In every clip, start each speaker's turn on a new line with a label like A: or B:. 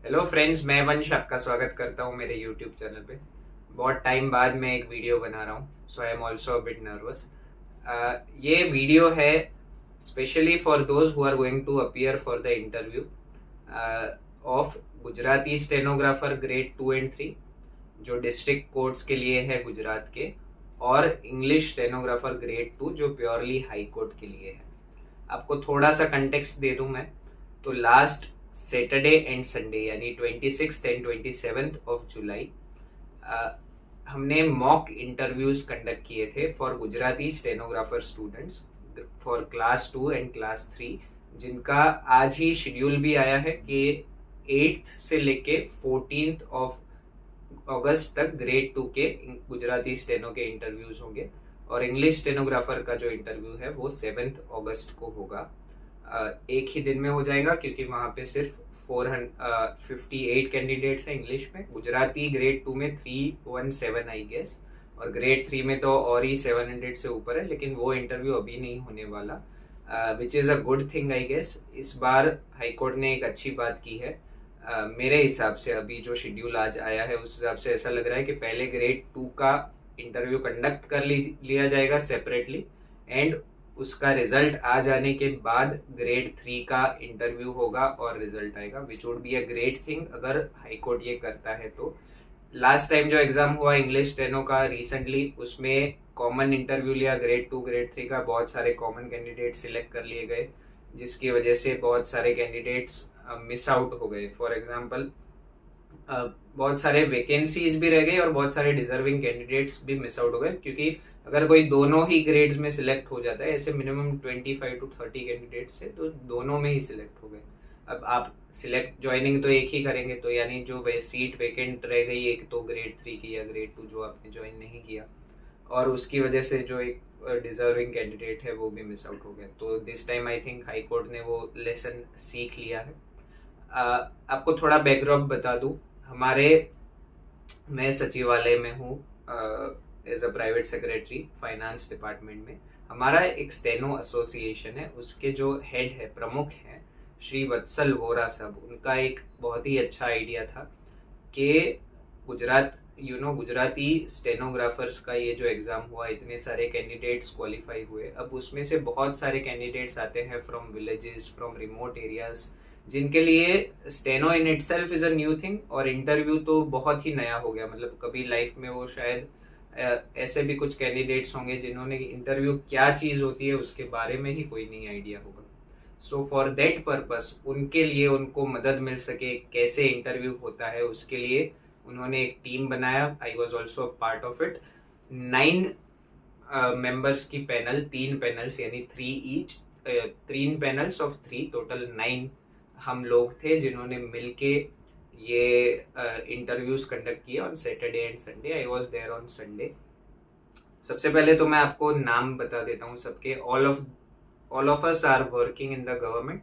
A: Hello friends, मैं वंश आपका स्वागत करता हूँ मेरे यूट्यूब चैनल पे। बहुत टाइम बाद मैं एक वीडियो बना रहा हूँ, so I am also a bit nervous. ये वीडियो है specially for those who are going to appear for the interview of Gujarati stenographer grade 2 and 3, जो डिस्ट्रिक्ट कोर्ट्स के लिए है गुजरात के, और इंग्लिश स्टेनोग्राफर ग्रेड 2 जो प्योरली हाई कोर्ट के लिए है। आपको थोड़ा सा कंटेक्स्ट दे दूं मैं, तो लास्ट सैटरडे एंड संडे यानी 26 एंड 27 जुलाई हमने मॉक इंटरव्यूज कंडक्ट किए थे for Gujarati stenographer students for class 2 and class 3, जिनका आज ही शेड्यूल भी आया है कि 8th से लेके 14th ऑफ अगस्त तक ग्रेड 2 के गुजराती स्टेनो के इंटरव्यूज होंगे, और इंग्लिश स्टेनोग्राफर का जो इंटरव्यू है वो 7th अगस्त को होगा। एक ही दिन में हो जाएगा क्योंकि वहाँ पे सिर्फ 458 कैंडिडेट्स हैं इंग्लिश में। गुजराती ग्रेड 2 में 317 आई गेस, और ग्रेड 3 में तो और ही 700 से ऊपर है, लेकिन वो इंटरव्यू अभी नहीं होने वाला, which is a good thing I guess. इस बार हाईकोर्ट ने एक अच्छी बात की है। मेरे हिसाब से अभी जो शेड्यूल आज आया है उस हिसाब से ऐसा लग रहा है कि पहले ग्रेड 2 का इंटरव्यू कंडक्ट कर लिया जाएगा सेपरेटली, एंड उसका रिजल्ट आ जाने के बाद ग्रेड 3 का इंटरव्यू होगा और रिजल्ट आएगा, which would be a great thing अगर हाईकोर्ट ये करता है तो। लास्ट टाइम जो एग्जाम हुआ इंग्लिश स्टेनो का रिसेंटली, उसमें कॉमन इंटरव्यू लिया ग्रेड 2 ग्रेड 3 का, बहुत सारे कॉमन कैंडिडेट सिलेक्ट कर लिए गए, जिसकी वजह से बहुत सारे कैंडिडेट्स मिस आउट हो गए। फॉर एग्जाम्पल बहुत सारे वैकेंसीज भी रह गई और बहुत सारे डिजर्विंग कैंडिडेट्स भी मिस आउट हो गए, क्योंकि अगर कोई दोनों ही ग्रेड्स में सिलेक्ट हो जाता है, ऐसे मिनिमम 25 to 30 कैंडिडेट्स है, तो दोनों में ही सिलेक्ट हो गए। अब आप सिलेक्ट ज्वाइनिंग तो एक ही करेंगे, तो यानी जो वे सीट वैकेंट रह गई एक तो ग्रेड 3 की या ग्रेड 2 जो आपने ज्वाइन नहीं किया, और उसकी वजह से जो एक डिजर्विंग कैंडिडेट है वो भी मिस आउट हो गया। तो this time I think high court ने वो लेसन सीख लिया है। आपको थोड़ा बैकड्रॉप बता दूं, हमारे मैं सचिवालय में हूँ as a private secretary finance department में। हमारा एक स्टेनो एसोसिएशन है, उसके जो हेड है, प्रमुख हैं श्री वत्सल वोरा साहब, उनका एक बहुत ही अच्छा आइडिया था कि गुजराती स्टेनोग्राफर्स का ये जो एग्जाम हुआ, इतने सारे कैंडिडेट्स क्वालिफाई हुए, अब उसमें से बहुत सारे कैंडिडेट्स आते हैं from villages, from remote areas, जिनके लिए steno in itself is a new thing, और इंटरव्यू तो बहुत ही नया हो गया। मतलब कभी लाइफ में वो शायद ऐसे भी कुछ कैंडिडेट्स होंगे जिन्होंने इंटरव्यू क्या चीज होती है उसके बारे में ही कोई नहीं आइडिया होगा। सो फॉर दैट पर्पस, उनके लिए उनको मदद मिल सके कैसे इंटरव्यू होता है, उसके लिए उन्होंने एक टीम बनाया। I was also part of it. 9 members की पैनल, 3 पैनल्स यानी 3 ईच, 3 पैनल्स ऑफ 3, टोटल 9 हम लोग थे जिन्होंने मिलके ये इंटरव्यूज कंडक्ट किए on Saturday and Sunday. I was there on Sunday. सबसे पहले तो मैं आपको नाम बता देता हूँ सबके। All of us are working in the government,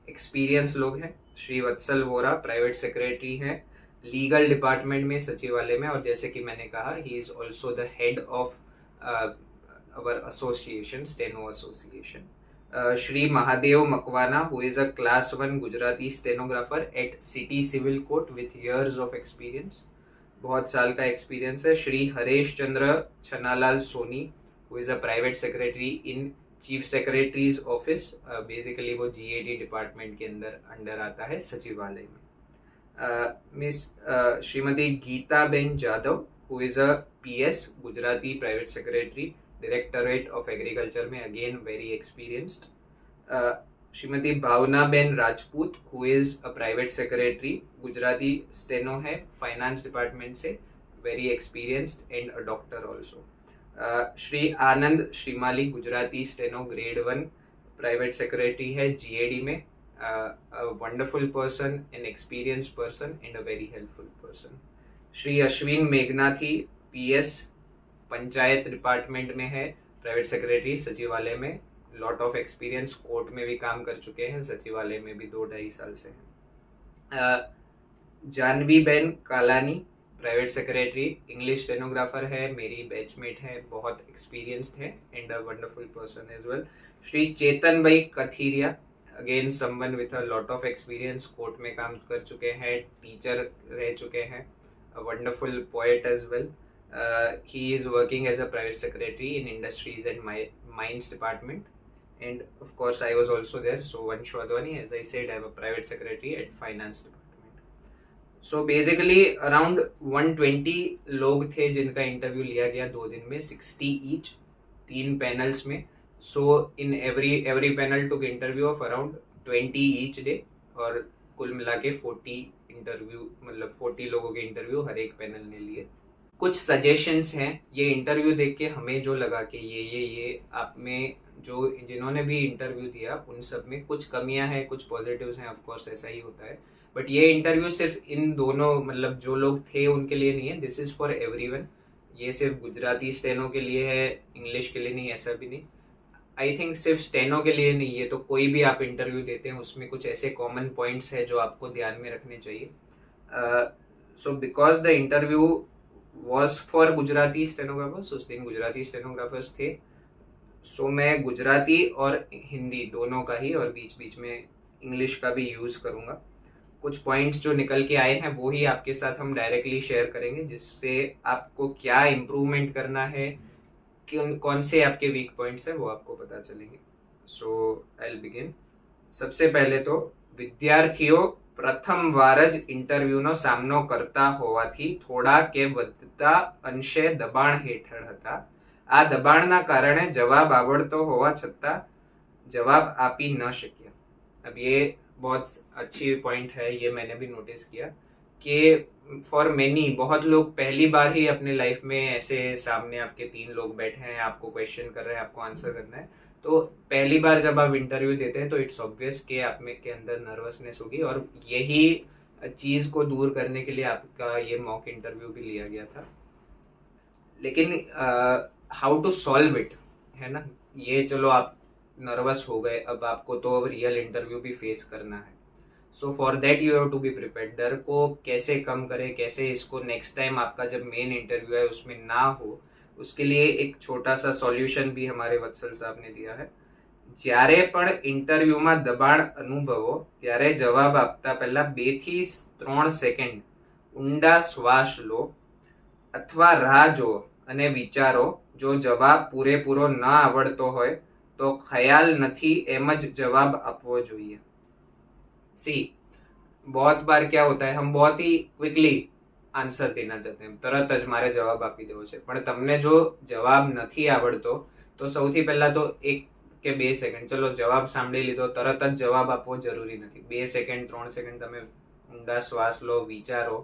A: experience लोग हैं। श्री वत्सल वोरा प्राइवेट सेक्रेटरी हैं लीगल डिपार्टमेंट में, सचिवालय में, और जैसे कि मैंने कहा he is also the head of our association, steno association. Shri Mahadev Makwana, who is a class 1 Gujarati stenographer at City Civil Court with years of experience, बहुत साल का एक्सपीरियंस है। Shri Haresh Chandra Chhanalal Soni, who is a private secretary in chief secretaries office, basically वो GAD department के under आता है सचिवालय में। Miss Shrimati Geeta ben Jadav, who is a PS Gujarati private secretary directorate of agriculture में, again very experienced. Shrimati Bhavna ben Rajput, who is a private secretary, Gujarati steno है finance department से, very experienced and a doctor also. Shri Anand Shrimali, Gujarati steno grade 1 private secretary है GAD में, wonderful person, an experienced person and a very helpful person. Shri Ashwin Meghnathi, PS panchayat department में है, private secretary सचिवालय में, lot of experience, court में भी काम कर चुके हैं, सचिवालय में भी 2-2.5 साल से हैं। Janvi ben Kalani, private secretary, English stenographer है, मेरी बैचमेट है, बहुत एक्सपीरियंस्ड है and a wonderful person as well. Shri Chetan bhai Kathiria, again someone with a lot of experience, court में काम कर चुके हैं, टीचर रह चुके हैं, a wonderful poet as well. He is working as a private secretary in industries and mines department, and of course I was also there. So Vansh Wadhwani, as I said, I am a private secretary at finance department. So basically around 120 लोग थे जिनका interview लिया गया 2 दिन में, 60 each, 3 panels में. So in every panel took interview of around 20 each day, और कुल मिला के 40 इंटरव्यू, मतलब 40 लोगों के इंटरव्यू हर एक पैनल ने लिए. कुछ सजेशंस हैं ये इंटरव्यू देख के हमें जो लगा कि ये आप में जो जिन्होंने भी इंटरव्यू दिया उन सब में कुछ कमियां हैं, कुछ पॉजिटिव्स हैं, ऑफ कोर्स ऐसा ही होता है. बट ये इंटरव्यू सिर्फ इन दोनों, मतलब जो लोग थे उनके लिए नहीं है, दिस इज फॉर एवरीवन. ये सिर्फ गुजराती स्टेनो के लिए है, इंग्लिश के लिए नहीं, ऐसा भी नहीं. आई थिंक सिर्फ स्टेनो के लिए नहीं है, तो कोई भी आप इंटरव्यू देते हैं उसमें कुछ ऐसे कॉमन पॉइंट्स है जो आपको ध्यान में रखने चाहिए. So because the interview was for Gujarati stenographers, उस दिन गुजराती स्टेनोग्राफर्स थे. सो मैं गुजराती और हिंदी दोनों का ही और बीच बीच में इंग्लिश का भी यूज करूंगा. कुछ पॉइंट्स जो निकल के आए हैं वो ही आपके साथ हम डायरेक्टली शेयर करेंगे, जिससे आपको क्या इम्प्रूवमेंट करना है, कौन से आपके वीक पॉइंट्स हैं वो आपको पता चलेंगे. सो आई विल बिगिन. सबसे पहले तो વિદ્યાર્થીઓ પ્રથમ વાર જ ઇન્ટરવ્યુનો સામનો કરતા હોવાથી થોડા કે વધતા અંશે દબાણ હેઠળ હતા. આ દબાણના કારણે જવાબ આવડતો હોવા છતાં જવાબ આપી ન શક્યા. अब ये बहुत अच्छी पॉइंट है, ये मैंने भी नोटिस किया कि फॉर मेनी, बहुत लोग पहली बार ही अपने लाइफ में ऐसे सामने आपके 3 लोग बैठे हैं, आपको क्वेश्चन कर रहे हैं, आपको आंसर करना है. तो पहली बार जब आप इंटरव्यू देते हैं तो इट्स ऑब्वियस कि आप में के अंदर नर्वसनेस होगी, और यही चीज को दूर करने के लिए आपका ये मॉक इंटरव्यू भी लिया गया था. लेकिन हाउ टू सॉल्व इट है ना, ये चलो आप नर्वस हो गए, अब आपको तो रियल इंटरव्यू भी फेस करना है. So for that you have to be prepared. डर को कैसे कम करें, कैसे इसको नेक्स्ट टाइम आपका जब मेन इंटरव्यू है उसमें ना हो, उसके लिए एक छोटा सा સોલ્યુશન भी हमारे वत्सल साहब ने दिया है. જ્યારે પણ ઇન્ટરવ્યુમાં દબાણ અનુભવો ત્યારે જવાબ આપતા પહેલા 2 થી 3 સેકન્ડ ઊંડા શ્વાસ લો અથવા રાહ જુઓ અને વિચારો. જો જવાબ પૂરેપૂરો ન આવડતો હોય તો ખ્યાલ નથી એમ જ જવાબ આપવો જોઈએ. सी बहुत बार क्या होता है, हम बहुत ही क्विकली આન્સર દેના ચાહતે हैं, તરત જ મારે જવાબ આપી દેવો છે. પણ તમને જો જવાબ નથી આવડતો તો સૌથી પહેલા તો 1 કે 2 સેકન્ડ, ચલો જવાબ સાંભળી લીધો, તરત જ જવાબ આપવો જરૂરી નથી. 2 સેકન્ડ 3 સેકન્ડ તમે ઊંડા શ્વાસ લો, વિચારો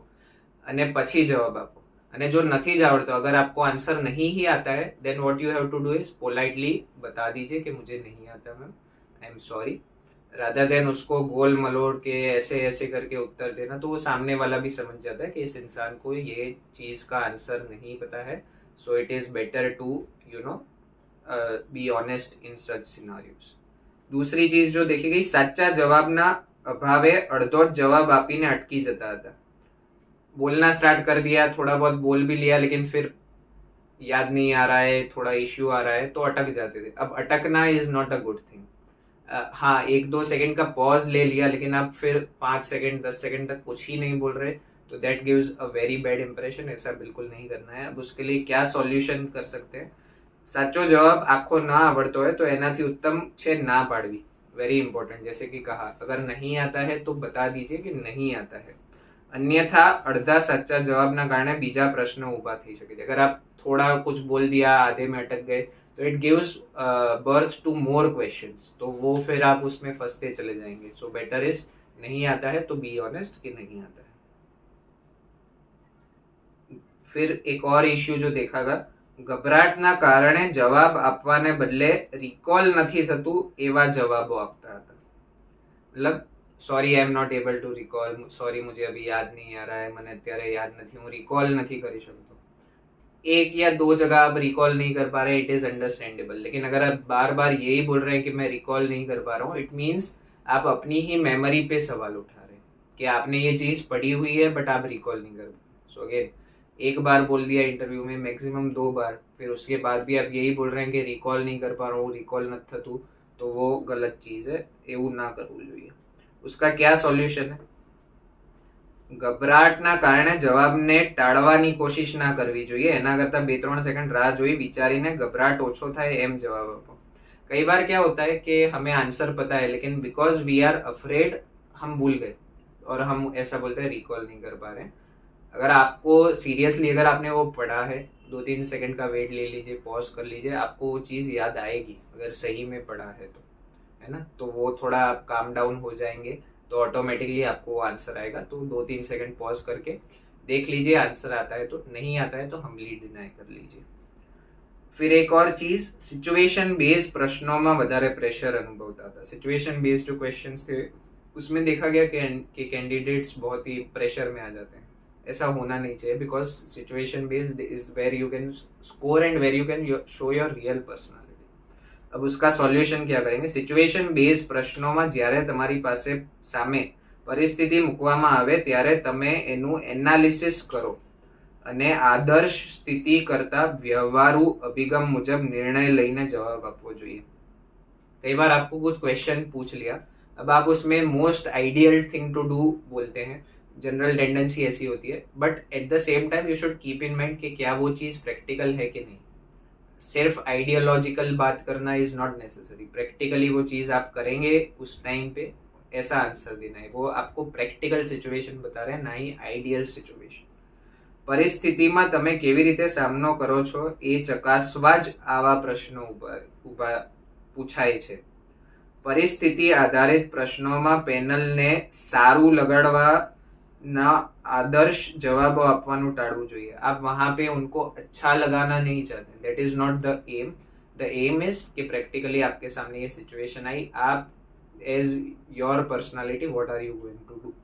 A: અને પછી જવાબ આપો. અને જો નથી જ આવડતો, अगर आपको आंसर नहीं ही आता है, then what you have to do is politely बता दीजिए कि मुझे नहीं आता ma'am, I am sorry, rather than उसको गोल मलोड़ के ऐसे ऐसे करके उत्तर देना. तो वो सामने वाला भी समझ जाता है कि इस इंसान को ये चीज का आंसर नहीं पता है. So it is better to you know be honest in such scenarios. दूसरी चीज जो देखी गई, साचा जवाबना अभावे अर्धो ज जवाब आपीने अटकी जता था. बोलना स्टार्ट कर दिया, थोड़ा बहुत बोल भी लिया, लेकिन फिर याद नहीं आ रहा है, थोड़ा इश्यू आ रहा है तो अटक जाते थे. अब अटकना is not a good thing. हाँ, 1-2 सेकंड का पॉज ले लिया, लेकिन आप फिर 5 सेकंड 10 सेकंड तक कुछ ही नहीं बोल रहे, तो that gives a very bad impression. ऐसा बिल्कुल नहीं करना है. अब उसके लिए क्या सॉल्यूशन कर सकते हैं, साचो जवाब आखो ना आवड़तो है तो एनाथी उत्तम छे ना पाड़वी. Very important. जैसे कि कहा, अगर नहीं आता है तो बता दीजिए कि नहीं आता है. अन्यथा अर्धा साचा जवाबना कारणे बीजा प्रश्न उभा थई शके छे. अगर आप थोड़ा कुछ बोल दिया, आधे में अटक गए, तो it gives birth to more questions, तो वो फिर आप उसमें फंसते चले जाएंगे. सो बेटर इज, नहीं आता है तो बी ऑनेस्ट कि नहीं आता है. फिर एक और इश्यू जो देखा गया, ગભરાટના કારણે જવાબ આપવાને બદલે રિકોલ નથી થતું એવા જવાબો આપતા હતા. मतलब sorry I am not able to recall, sorry मुझे अभी याद नहीं आ रहा है, मैंने અત્યારે याद નથી, હું रिकॉल नहीं કરી શકતો. 1 या 2 जगह आप रिकॉल नहीं कर पा रहे, इट इज अंडरस्टैंडेबल. लेकिन अगर आप बार बार यही बोल रहे हैं कि मैं रिकॉल नहीं कर पा रहा हूँ, इट मीन्स आप अपनी ही मेमोरी पे सवाल उठा रहे हैं कि आपने ये चीज पढ़ी हुई है बट आप रिकॉल नहीं कर पा. सो अगेन, 1 बार बोल दिया इंटरव्यू में, मैक्सिमम 2 बार, फिर उसके बाद भी आप यही बोल रहे हैं कि रिकॉल नहीं कर पा रहा हूँ, रिकॉल नहीं थतु, तो वो गलत चीज है, એવું ના કરવું જોઈએ. उसका क्या સોલ્યુશન है? ગભરાટના કારણે જવાબને ટાળવાની કોશિશ ના કરવી જોઈએ. એના કરતા 2-3 સેકન્ડ રાહ જોઈ વિચારીને ગભરાટ ઓછો થાય એમ જવાબ આપો. कई बार क्या होता है कि हमें आंसर पता है लेकिन बिकॉज वी आर अफ्रेड हम भूल गए और हम ऐसा बोलते हैं रिकॉल नहीं कर पा रहे. अगर आपको सीरियसली अगर आपने वो पढ़ा है 2-3 सेकंड का वेट ले लीजिए, पॉज कर लीजिए, आपको वो चीज़ याद आएगी अगर सही में पढ़ा है तो, है ना. तो वो थोड़ा आप काम डाउन हो जाएंगे तो ऑटोमेटिकली आपको आंसर आएगा. तो 2-3 सेकंड पॉज करके देख लीजिए आंसर आता है तो, नहीं आता है तो हम्बली डिनाई कर लीजिए. फिर एक और चीज, सिचुएशन बेस्ड प्रश्नों में વધારે प्रेशर अनुभवता था. सिचुएशन बेस्ड जो क्वेश्चंस थे उसमें देखा गया कि कैंडिडेट्स बहुत ही प्रेशर में आ जाते हैं. ऐसा होना नहीं चाहिए because situation based is where you can score and where you can show your real personality. अब उसका सोल्यूशन क्या करेंगे? सिचुएशन बेस्ड પ્રશ્નોમાં જ્યારે તમારી પાસે સામે પરિસ્થિતિ મૂકવામાં આવે ત્યારે તમે એનું એનાલિસિસ કરો અને આદર્શ સ્થિતિ કરતા વ્યવહારુ અભિગમ મુજબ निर्णय લઈને જવાબ આપવો જોઈએ. कई बार आपको कुछ क्वेश्चन पूछ लिया, अब आप उसमें most ideal thing to do बोलते हैं, जनरल टेंडेंसी ऐसी होती है, but at the same time you should keep in mind कि क्या वो चीज़ प्रैक्टिकल है कि नहीं. सिर्फ आइडियोलॉजिकल बात करना इज नॉट नेसेसरी. प्रैक्टिकली वो चीज़ आप करेंगे उस टाइम पे ऐसा आंसर देना है. वो आपको प्रैक्टिकल सिचुएशन बता रहे हैं, ना ही आइडियल सिचुएशन. પરિસ્થિતિમાં તમે કેવી રીતે સામનો કરો છો એ ચકાસવા જ આવા પ્રશ્નો પૂછાય છે. પરિસ્થિતિ આધારિત પ્રશ્નોમાં પેનલને સારું લગાડવાના આદર્શ જવાબો આપવાનું ટાળવું જોઈએ. आप वहाँ पे उनको अच्छा लगाना नहीं चाहते. That is not the aim. The aim is कि प्रैक्टिकली आपके सामने ये सिचुएशन आई, आप as your personality what are you going to do.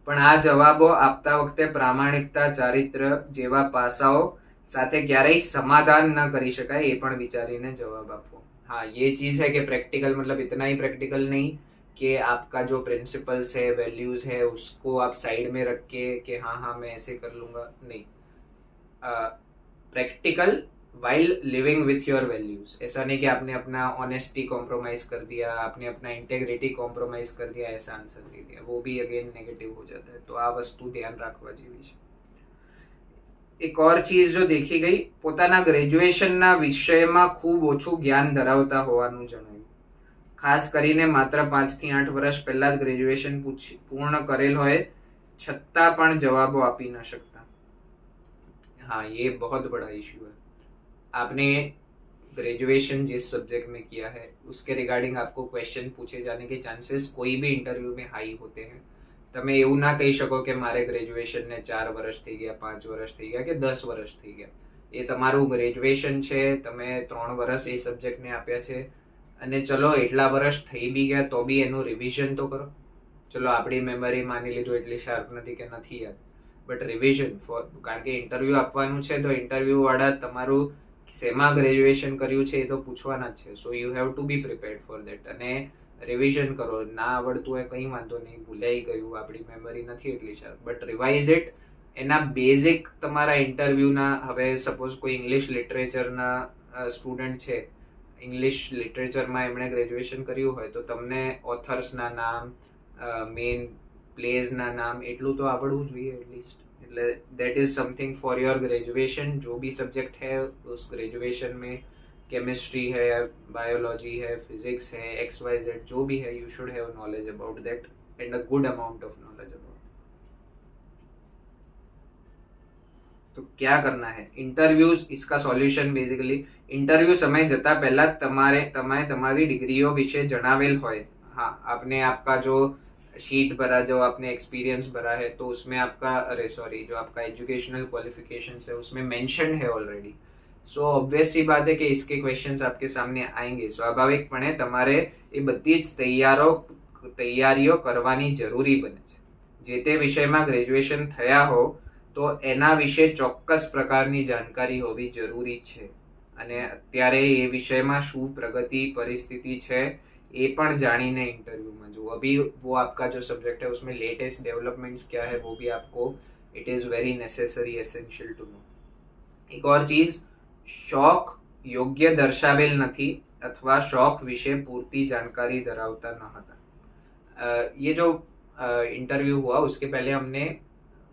A: પણ આ જવાબો આપતા વખતે પ્રામાણિકતા, ચારિત્ર જેવા પાસાઓ સાથે ક્યારેય સમાધાન ન કરી શકાય એ પણ વિચારીને જવાબ આપો. हाँ, ये चीज़ है कि प्रैक्टिकल मतलब इतना ही प्रैक्टिकल नहीं कि आपका जो प्रिंसिपल्स है, वैल्यूज़ है, उसको आप साइड में रख के कि हाँ हाँ मैं ऐसे कर लूँगा, नहीं. Practical while living with your values. ऐसा नहीं कि आपने अपना ऑनेस्टी कॉम्प्रोमाइज कर दिया, आपने अपना इंटेग्रिटी कॉम्प्रोमाइज कर दिया, ऐसा आंसर दे दिया, वो भी अगेन नेगेटिव हो जाता है. तो आ वस्तु ध्यान रखवा जेवी છે. एक और चीज जो देखी गई, પોતાના ગ્રેજ્યુએશનના વિષયમાં ખૂબ ઓછું જ્ઞાન ધરાવતા હોવાનું જણાયું. ખાસ કરીને માત્ર 5 થી 8 વર્ષ પહેલા જ ગ્રેજ્યુએશન પૂર્ણ કરેલ હોય છતાં પણ જવાબો આપી ન શકતા. हाँ, ये बहुत बड़ा इशू है. आपने ग्रेजुएशन जिस सब्जेक्ट में किया है उसके रिगार्डिंग आपको क्वेश्चन पूछे जाने के चांसेस कोई भी इंटरव्यू में हाई होते हैं. તમે એવું ના કહી શકો કે મારે ગ્રેજ્યુએશનને 4 વર્ષ થઈ ગયા, 5 વર્ષ થઈ ગયા કે 10 વર્ષ થઈ ગયા. એ તમારું ગ્રેજ્યુએશન છે, તમે 3 વર્ષ એ સબ્જેક્ટને આપ્યા છે અને ચલો એટલા વર્ષ થઈ બી ગયા તો બી એનું રિવિઝન તો કરો. ચલો આપણી મેમરી માની લીધું એટલી શાર્પ નથી કે નથી યાદ, બટ રિવિઝન ફોર, કારણ કે ઇન્ટરવ્યુ આપવાનું છે તો ઇન્ટરવ્યુ વાળા તમારું શેમાં ગ્રેજ્યુએશન કર્યું છે એ તો પૂછવાના જ છે. So you have to be prepared for that. અને રિવિઝન કરો. ના આવડતું હોય કંઈ વાંધો નહીં, ભૂલાઈ ગયું, આપણી મેમરી નથી એટલી શાર્પ, બટ રિવાઇઝ ઇટ. એના બેઝિક તમારા ઇન્ટરવ્યુના, હવે સપોઝ કોઈ ઇંગ્લિશ લિટરેચરના સ્ટુડન્ટ છે, ઇંગ્લિશ લિટરેચરમાં એમણે ગ્રેજ્યુએશન કર્યું હોય તો તમને ઓથર્સના નામ, મેઇન પ્લેઝના નામ એટલું તો આવડવું જોઈએ એટલીસ્ટ. એટલે that is something for your graduation. जो भी सब्जेक्ट है उस ग्रेजुएशन में, केमिस्ट्री है, बायोलॉजी है, फिजिक्स है, XYZ जो भी है, you should have knowledge about that and a good amount of knowledge about. तो क्या करना है? इंटरव्यूज, इसका सॉल्यूशन बेसिकली इंटरव्यू समय जता पहला તમારી ડિગ્રીઓ વિશે જણાવેલ હોય. हाँ, आपने आपका जो शीट भरा, जो आपने एक्सपीरियंस भरा है, तो उसमें आपका जो आपका एजुकेशनल क्वालिफिकेशंस है उसमें मेंशन है ऑलरेडी. सो ऑब्वियस सी बात है कि इसके क्वेश्चंस आपके सामने आएंगे. स्वाभाविकपणे તમારે એ બધી જ તૈયારીઓ કરવાની જરૂરી બને છે. જે તે વિષયમાં ગ્રેજ્યુએશન થયા હો તો એના વિશે ચોક્કસ પ્રકારની જાણકારી હોવી જરૂરી છે. અને અત્યારે એ વિષયમાં શું પ્રગતિ પરિસ્થિતિ છે એ પણ જાણીને इंटरव्यूમાં जो अभी वो आपका जो सब्जेक्ट है उसमें लेटेस्ट डेवलपमेंट्स क्या है वो भी आपको, it is very necessary, essential to know. एक और चीज़, शौक યોગ્ય દર્શાવેલ નથી અથવા શોખ વિશે પૂરતી जानकारी ધરાવતા ન હતા. ये जो इंटरव्यू हुआ उसके पहले हमने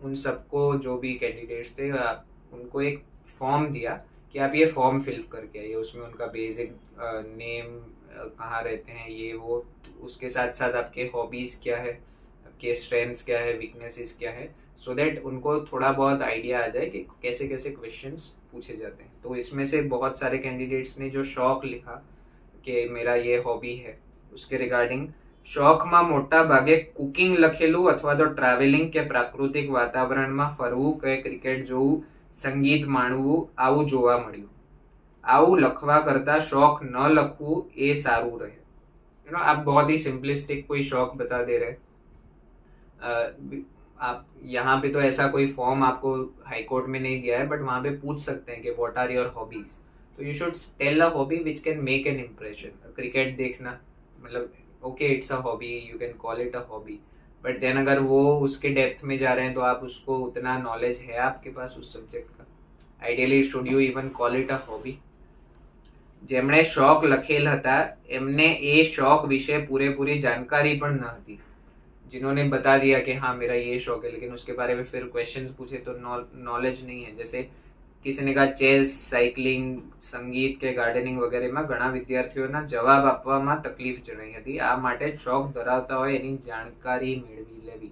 A: उन सबको जो भी कैंडिडेट्स थे उनको एक फॉर्म दिया कि आप ये फॉर्म फिल करके आइए. उसमें उनका बेसिक नेम, कहाँ रहते हैं, ये वो, उसके साथ साथ आपके हॉबीज़ क्या है, आपके स्ट्रेंथ्स क्या है, वीकनेसेस क्या है, सो दैट उनको थोड़ा बहुत आइडिया आ जाए कि कैसे कैसे क्वेश्चंस पूछे जाते हैं. तो इसमें से बहुत सारे कैंडिडेट्स ने जो शौक लिखा कि मेरा ये हॉबी है, उसके रिगार्डिंग શોખમાં મોટા ભાગે કુકિંગ લખેલું અથવા તો ટ્રાવેલિંગ કે પ્રાકૃતિક વાતાવરણમાં ફરવું કે ક્રિકેટ જોવું, સંગીત માણવું, આવું જોવા મળ્યું. આવું લખવા કરતા શોખ ન લખવું એ સારું રહે. आप बहुत ही सिंपलिस्टिक कोई शौक बता दे रहे. आप यहाँ पे तो ऐसा कोई फॉर्म आपको हाई कोर्ट में नहीं दिया है, बट वहाँ पे पूछ सकते हैं कि व्हाट आर योर हॉबीज. तो you should tell a hobby which can make an impression. Cricket देखना, मतलब okay it's a hobby, you can call it a hobby, but then अगर वो उसके डेप्थ में जा रहे हैं तो आप उसको उतना नॉलेज है आपके पास उस सब्जेक्ट का, ideally should you even call it a hobby. જેમણે શોખ લખેલ હતા એમને એ શોખ વિશે પૂરેપૂરી जानकारी પણ ન હતી. जिन्होंने बता दिया कि हाँ मेरा ये शौक है, लेकिन उसके बारे में फिर क्वेश्चंस पूछे तो नॉलेज नहीं है. जैसे किसी ने कहा चेस, साइकिलिंग, संगीत के गार्डनिंग वगैरह में ઘણા વિદ્યાર્થીઓના જવાબ આપવામાં તકલીફ જણાઈ હતી. આ માટે શોખ ધરાવતા હોય એની જાણકારી મેળવી લેવી.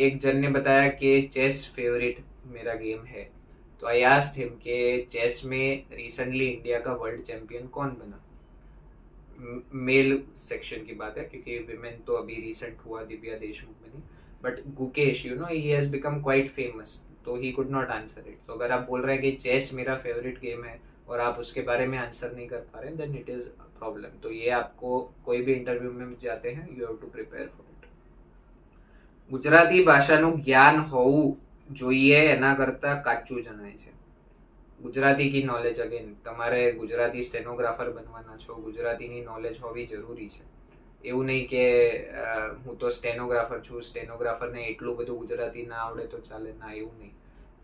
A: एक जन ने बताया कि चेस फेवरेट मेरा गेम है. तो आई आस्क्ड हिम कि चेस में रिसेंटली इंडिया का वर्ल्ड चैंपियन कौन बना. मेल सेक्शन की बात है क्योंकि विमेन तो अभी रिसेंट हुआ, दिव्या देशमुख बनी, but Gukesh he has become quite famous, तो he could not answer it. तो अगर आप बोल रहे हैं कि चेस मेरा फेवरेट गेम है और आप उसके बारे में आंसर नहीं कर पा रहे हैं, then it is a problem. तो ये आपको कोई भी इंटरव्यू में जाते हैं, you have to prepare for it. Gujarati ભાષાનું જ્ઞાન હોવું જોઈએ એના કરતાં કાચું જણાય છે. ગુજરાતી की नॉलेज, अगेन તમારે ગુજરાતી સ્ટેનોગ્રાફર બનવાના છો, ગુજરાતીની નોલેજ હોવી જરૂરી છે. એવું નહીં કે હું તો સ્ટેનોગ્રાફર છું, સ્ટેનોગ્રાફરને એટલું બધું ગુજરાતી ના આવડે તો ચાલે, ના એવું નહીં.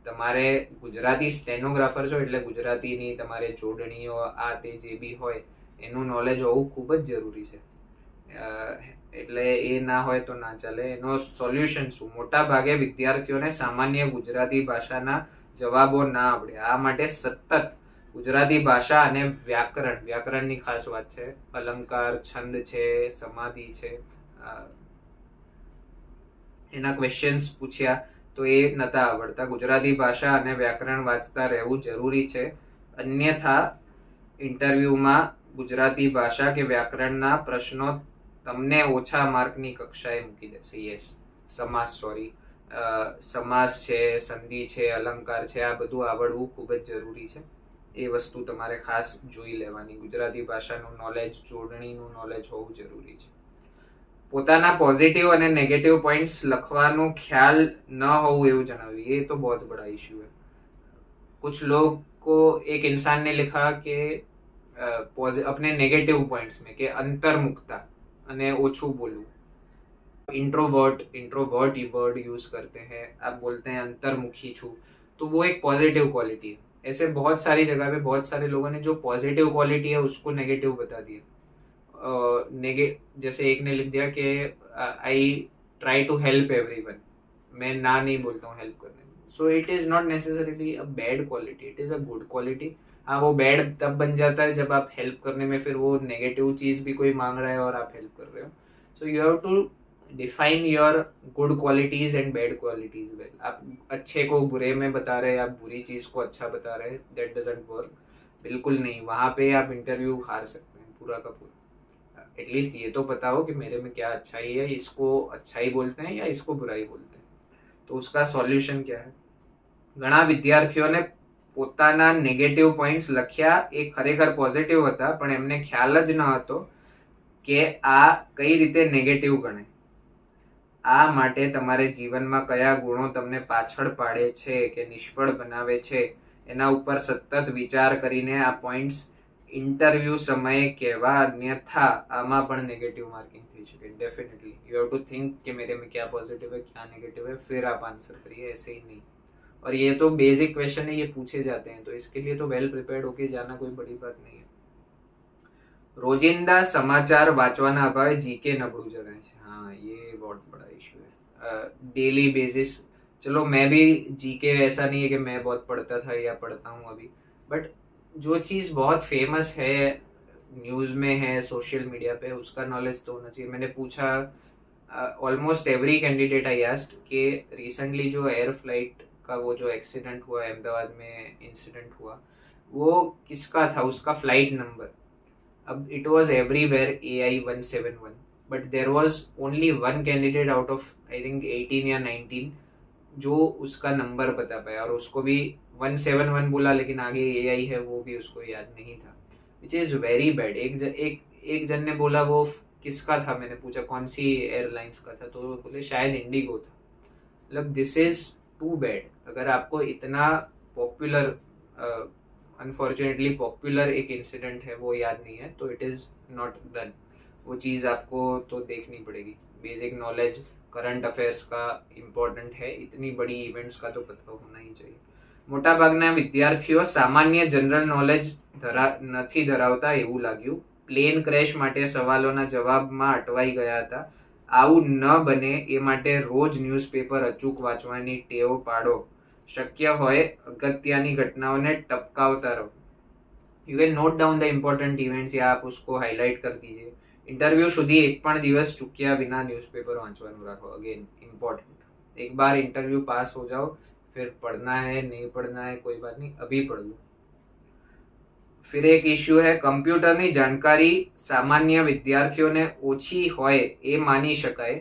A: તમારે ગુજરાતી સ્ટેનોગ્રાફર છો એટલે ગુજરાતીની તમારે જોડણીઓ આ તે જે બી હોય એનું નોલેજ હોવું ખૂબ જ જરૂરી છે. એટલે એ ના હોય તો ના ચાલે. એનો સોલ્યુશન શું? મોટા ભાગે વિદ્યાર્થીઓને સામાન્ય ગુજરાતી ભાષાના જવાબો ના આવડે. આ માટે સતત ગુજરાતી ભાષા અને વ્યાકરણની ખાસ વાત છે. અલંકાર, છંદ છે, સમાધિ છે, એના ક્વેશ્ચન્સ પૂછ્યા તો એ નતા આવડતા. ગુજરાતી ભાષા અને વ્યાકરણ વાંચતા રહેવું જરૂરી છે. અન્યથા ઇન્ટરવ્યુમાં ગુજરાતી ભાષા કે વ્યાકરણના પ્રશ્નો તમને ઓછા માર્કની કક્ષાએ મૂકી દેશે. યસ, સમાસ છે, સંધિ છે, અલંકાર છે, આ બધું આવડવું ખૂબ જ જરૂરી છે. એ વસ્તુ તમારે ખાસ જોઈ લેવાની. ગુજરાતી ભાષાનું નોલેજ, જોડણીનું નોલેજ હોવું જરૂરી છે. પોતાના પોઝિટિવ અને નેગેટિવ પોઈન્ટ્સ લખવાનું ખ્યાલ ન હોવું એવું જણાવ્યું. ये तो बहुत बड़ा इशू है. कुछ लोग को एक इंसान ने लिखा कि अपने नेगेटिव पॉइंट्स में कि अंतर्मुखता અને ઓછું બોલવું. इंट्रोवर्ट ये वर्ड यूज करते हैं. आप बोलते हैं अंतर्मुखी छू, तो वो एक पॉजिटिव क्वालिटी है. ऐसे बहुत सारी जगह पे बहुत सारे लोगों ने जो पॉजिटिव क्वालिटी है उसको नेगेटिव बता दिया. जैसे एक ने लिख दिया कि I try to help everyone, मैं ना नहीं बोलता हूँ हेल्प करने में. So it is not necessarily a bad quality, it is a good quality. हाँ, वो बैड तब बन जाता है जब आप हेल्प करने में फिर वो नेगेटिव चीज भी कोई मांग रहा है और आप हेल्प कर रहे हो. So you have to define your good qualities and bad qualities well. आप अच्छे को बुरे में बता रहे हैं, आप बुरी चीज को अच्छा बता रहे हैं, दैट डजंट वर्क. बिल्कुल नहीं. वहां पे आप इंटरव्यू हार सकते हैं पूरा का पूरा. एटलीस्ट ये तो पता हो कि मेरे में क्या अच्छाई है, इसको अच्छाई बोलते हैं या इसको बुराई बोलते हैं. तो उसका सॉल्यूशन क्या है? ઘણા વિદ્યાર્થીઓને પોતાના નેગેટિવ પોઈન્ટ્સ લખ્યા એ ખરેખર પોઝિટિવ હતા, પણ એમને ખ્યાલ જ ન હતો કે આ કઈ રીતે નેગેટિવ ગણાય. આ માટે તમારે જીવનમાં કયા ગુણો તમને પાછળ પાડે છે કે નિષ્ફળ બનાવે છે એના ઉપર સતત વિચાર કરીને આ પોઈન્ટ્સ ઇન્ટરવ્યુ સમયે કહેવા. अन्यथा આમાં પણ નેગેટિવ માર્કિંગ થઈ શકે. Definitely you have to think कि मेरे में क्या पॉजिटिव है, क्या नेगेटिव है, फिर आप आंसर करिए, ऐसे ही नहीं. और ये तो बेसिक क्वेश्चन है, ये पूछे जाते हैं, तो इसके लिए तो वेल प्रिपेयर्ड होके जाना कोई बड़ी बात नहीं है. रोजिंदा समाचार वांचवाना अभावे जीके नबड़ू जणाय छे। हाँ, ये बहुत बड़ा इशू है। डेली बेसिस, चलो मैं भी जीके ऐसा नहीं है कि मैं बहुत पढ़ता था या पढ़ता हूँ अभी, बट जो चीज़ बहुत फेमस है, न्यूज़ में है, सोशल मीडिया पे, उसका नॉलेज तो होना चाहिए। मैंने पूछा almost every candidate I asked कि रिसेंटली जो एयर फ्लाइट का वो जो एक्सीडेंट हुआ अहमदाबाद में, इंसिडेंट हुआ, वो किसका था, उसका फ्लाइट नंबर। अब it was everywhere AI-171, but there was only one candidate out of I think 18 या 19 जो उसका नंबर बता पाया, और उसको भी 171 बोला लेकिन आगे AI है वो भी उसको याद नहीं था, विच इज वेरी बैड। एक जन ने बोला वो किसका था, मैंने पूछा कौन सी एयरलाइंस का था, तो वो बोले शायद इंडिगो था। मतलब दिस इज टू बैड। अगर आपको इतना पॉपुलर, अनफॉर्चुनेटली पॉपुलर एक इंसिडेंट है वो याद नहीं है, तो इट इज नॉट डन। वो चीज़ आपको तो देखनी पड़ेगी। बेसिक नॉलेज करंट अफेयर्स का इम्पोर्टेंट है, इतनी बड़ी इवेंट्स का तो पता होना ही चाहिए। મોટાભાગના વિદ્યાર્થીઓ સામાન્ય જનરલ નોલેજ નથી ધરાવતા એવું લાગ્યું। પ્લેન ક્રેશ માટે સવાલોના જવાબમાં અટવાઈ ગયા હતા। આવું ન બને એ માટે રોજ ન્યૂઝપેપર અચૂક વાંચવાની ટેવ પાડો। શક્ય હોય અગત્યની ઘટનાઓને ટપકાવતા રહો। You can note down the important events या आप उसको हाईलाइट कर दीजिए। इंटरव्यू સુધી એક પણ દિવસ ચૂક્યા વિના ન્યૂઝપેપર વાંચવાનું રાખો। अगेन इम्पोर्टेंट, एक बार इंटरव्यू पास हो जाओ, फिर पढ़ना है नहीं पढ़ना है कोई बात नहीं, अभी पढ़ लो। फिर एक इश्यू है कम्प्यूटरनी जानकारी सामान्य विद्यार्थीओने ओછી હોય એ માની શકાય,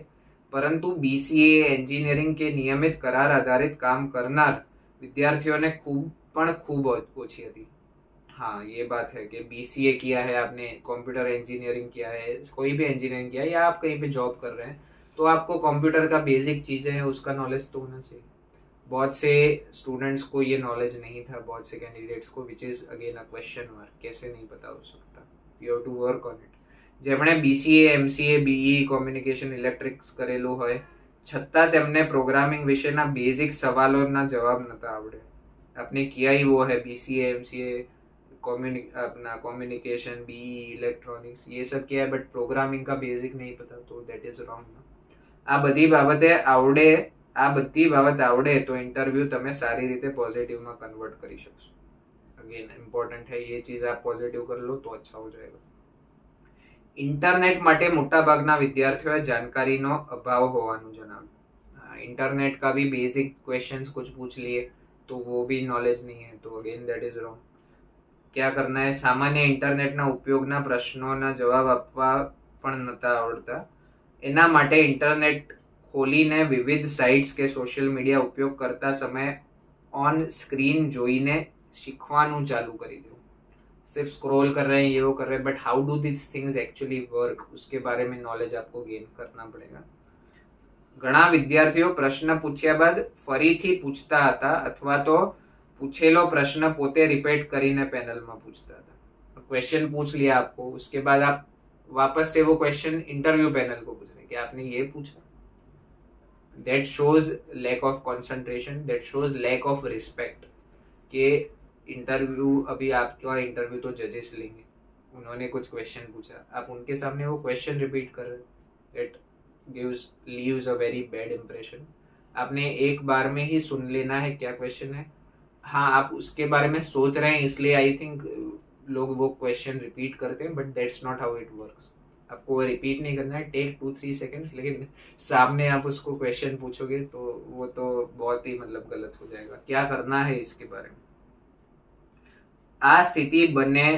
A: પરંતુ BCA એન્જિનિયરિંગ के नियमित करार आधारित काम करनार विद्यार्थियों ने खूब ओછી હતી। हाँ, ये बात है कि BCA किया है आपने, कंप्यूटर इंजीनियरिंग किया है, कोई भी इंजीनियरिंग किया है, या आप कहीं पे जॉब कर रहे हैं, तो आपको कंप्यूटर का बेसिक चीज़ें हैं उसका नॉलेज तो होना चाहिए। बहुत से स्टूडेंट्स को ये नॉलेज नहीं था, बहुत से कैंडिडेट्स को, which is again a question mark, कैसे नहीं पता हो सकता। You have to work on it. જેમણે BCA MCA BE communication electronics કરેલું હોય છતાં તેમને પ્રોગ્રામિંગ વિશેના બેઝિક સવાલોના જવાબ નતા આવડે। આપને કિયા ही वो है BCA MCA अपना कम्युनिकेशन BE इलेक्ट्रॉनिक्स ये सब किया है, बट प्रोग्रामिंग का बेसिक नहीं पता, तो दैट इज रॉन्ग ना। आ बधी बाबत आवड़े तो इंटरव्यू तमे सारी रीते पॉजिटिव में कन्वर्ट करी शकशो। अगेन इम्पोर्टेंट है, ये चीज आप पॉजिटिव कर लो तो अच्छा हो जाएगा। इंटरनेट माटे मोटा भागना विद्यार्थीओए जानकारीनो अभाव होवानुं जणाव्युं। इंटरनेट का भी बेसिक क्वेश्चंस कुछ पूछ लिए तो वो भी नॉलेज नहीं है, तो अगेन दैट इज रॉन्ग। क्या करना है, सामान्य इंटरनेटना उपयोगना प्रश्नोना जवाब आपवा पण नता आवडता। एना माटे इंटरनेट खोलीने विविध साइट्स के सोशल मीडिया उपयोग करता समय ऑन स्क्रीन जोईने शीखवानुं चालू करी दो। सिर्फ स्क्रॉल कर रहे हैं, ये वो कर रहे हैं, but how do this things actually work, उसके बारे में नॉलेज आपको गेन करना पड़ेगा। घણા વિદ્યાર્થીઓ પ્રશ્ન પૂછ્યા બાદ ફરીથી પૂછતા હતા અથવા તો पूछेलो प्रश्न पोते रिपीट करीने पैनल में पूछता था। क्वेश्चन पूछ लिया आपको, उसके बाद आप वापस से वो क्वेश्चन इंटरव्यू पैनल को पूछ रहे कि आपने ये पूछा। That shows lack of concentration, that shows lack of respect. कि इंटरव्यू, अभी आपका इंटरव्यू तो जजेस लेंगे, उन्होंने कुछ क्वेश्चन पूछा, आप उनके सामने वो क्वेश्चन रिपीट कर रहे, that leaves a very bad impression. आपने एक बार में ही सुन लेना है क्या क्वेश्चन है। हाँ, आप उसके बारे में सोच रहे हैं इसलिए आई थिंक लोग वो क्वेश्चन रिपीट करते हैं, but that's not how it works. आपको रिपीट नहीं करना है, टेक 2-3 सेकेंड्स, लेकिन सामने आप उसको क्वेश्चन पूछोगे तो वो तो बहुत ही मतलब गलत हो जाएगा। क्या करना है इसके बारे में, आ स्थिति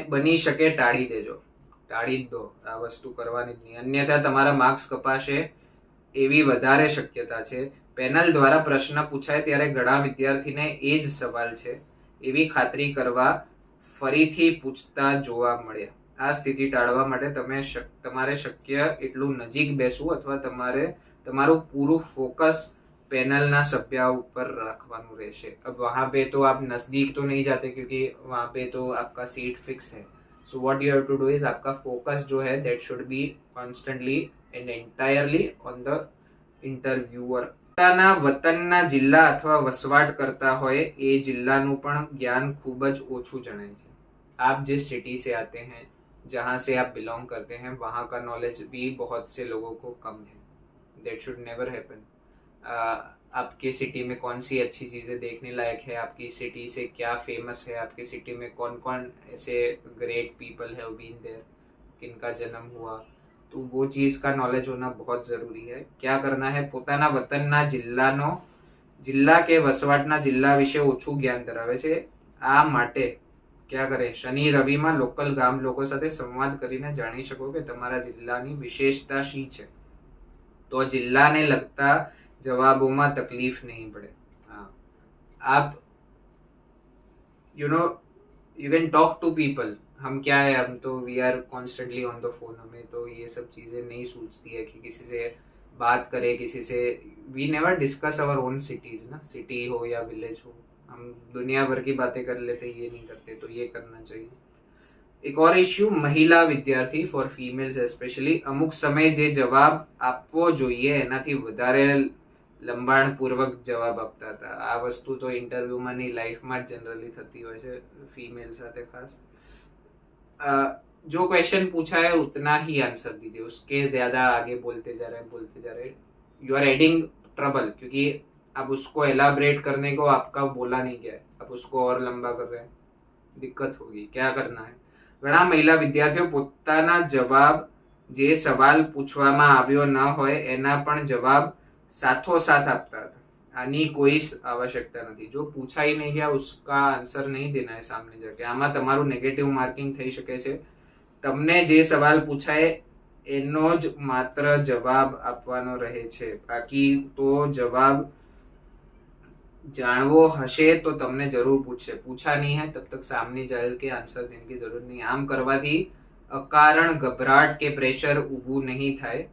A: बनी शके टाड़ी देजो, टाड़ी दो, आ वस्तु करवानी नहीं, अन्यथा तमारा मार्क्स कपाशे एवी वधारे शक्यता छे। पेनल द्वारा प्रश्न पूछाय त्यारे घणा विद्यार्थीने ए ज सवाल छे एवी खातरी करवा फरीथी पूछता जोवा मळ्या। आ स्थिति टाळवा माटे तमारे शक्य एटલું नजीक बेसવું अथवा તમારું પૂરું फोकस पैनलना सभ्य ऊपर रखवानुं रहेशे। अब वहां पे तो आप नजदीक तो नहीं जाते क्योंकि वहां पे तो आपका सीट फिक्स है। So what you have to do is आपका फोकस जो है that should be constantly and entirely on the interviewer. પોતાના વતનના જિલ્લા અથવા વસવાટ કરતા હોય એ જિલ્લાનું પણ જ્ઞાન ખૂબ જ ઓછું જણાય છે। आप जिस सिटी से आते हैं, जहाँ से आप बिलोंग करते हैं वहाँ का नॉलेज भी बहुत से लोगों को कम है। That should never happen. आपके सिटी में कौन सी अच्छी चीज़ें देखने लायक है, आपकी सिटी से क्या फेमस है, आपके सिटी में कौन कौन ऐसे great people have been there, किनका जन्म हुआ, तो वो चीज़ का नॉलेज होना बहुत ज़रूरी है। क्या करना है, પોતાના વતનના જિલ્લા કે વસવાટના જિલ્લા વિશે ઓછું જ્ઞાન ધરાવે છે, આ માટે क्या करें, शनि रविમાં લોકલ ગામ લોકો સાથે સંવાદ કરીને જાણી શકો કે તમારા જિલ્લાની વિશેષતા શી છે, તો જિલ્લાને લગતા જવાબોમાં તકલીફ નહીં પડે। हाँ, आप you can talk to people. हम क्या है, हम तो we are constantly on the phone, हमें तो ये सब चीज़ें नहीं सूझती है कि किसी से बात करें, किसी से we never discuss our own cities ना, सिटी हो या विलेज हो, हम दुनिया भर की बातें कर लेते, ये नहीं करते, तो ये करना चाहिए। एक और इश्यू, महिला विद्यार्थी फॉर फीमेल्स एस्पेशली अमुक समय जे जवाब आपવો જોઈએ એનાથી વધારે લંબાણપૂર્વક જવાબ આપતા હતા। આ વસ્તુ તો ઇન્ટરવ્યુમાં ની લાઈફમાં જ જનરલી થતી હોય છે फीमेल સાથે ખાસ। जो क्वेश्चन पूछा है उतना ही आंसर दीजिए, उसके ज्यादा आगे बोलते जा रहे यू आर एडिंग ट्रबल, क्योंकि अब उसको एलाबरेट करने को आपका बोला नहीं गया है, अब उसको और लंबा कर रहे हैं, दिक्कत होगी। क्या करना है, घણા મહિલા વિદ્યાર્થીઓ પોતાના જવાબ જે સવાલ પૂછવામાં આવ્યો ન હોય એના પણ જવાબ સાથોસાથ આપતા હતા। આની કોઈ આવશ્યકતા નથી। જો પૂછાઈ નહીં ગયા उसका आंसर नहीं देना है सामने जाके। આમાં તમારું નેગેટિવ માર્કિંગ થઈ શકે છે। તમને જે સવાલ પૂછાય એનો જ માત્ર જવાબ આપવાનો રહે છે, બાકી તો જવાબ જાણવો હશે તો તમને જરૂર પૂછશે, પૂછા नहीं है तब तक सामने जाकर के आंसर देने की जरूरत नहीं। आम करवाથી અકારણ घबराहट के प्रेशर ઊભું नहीं થાય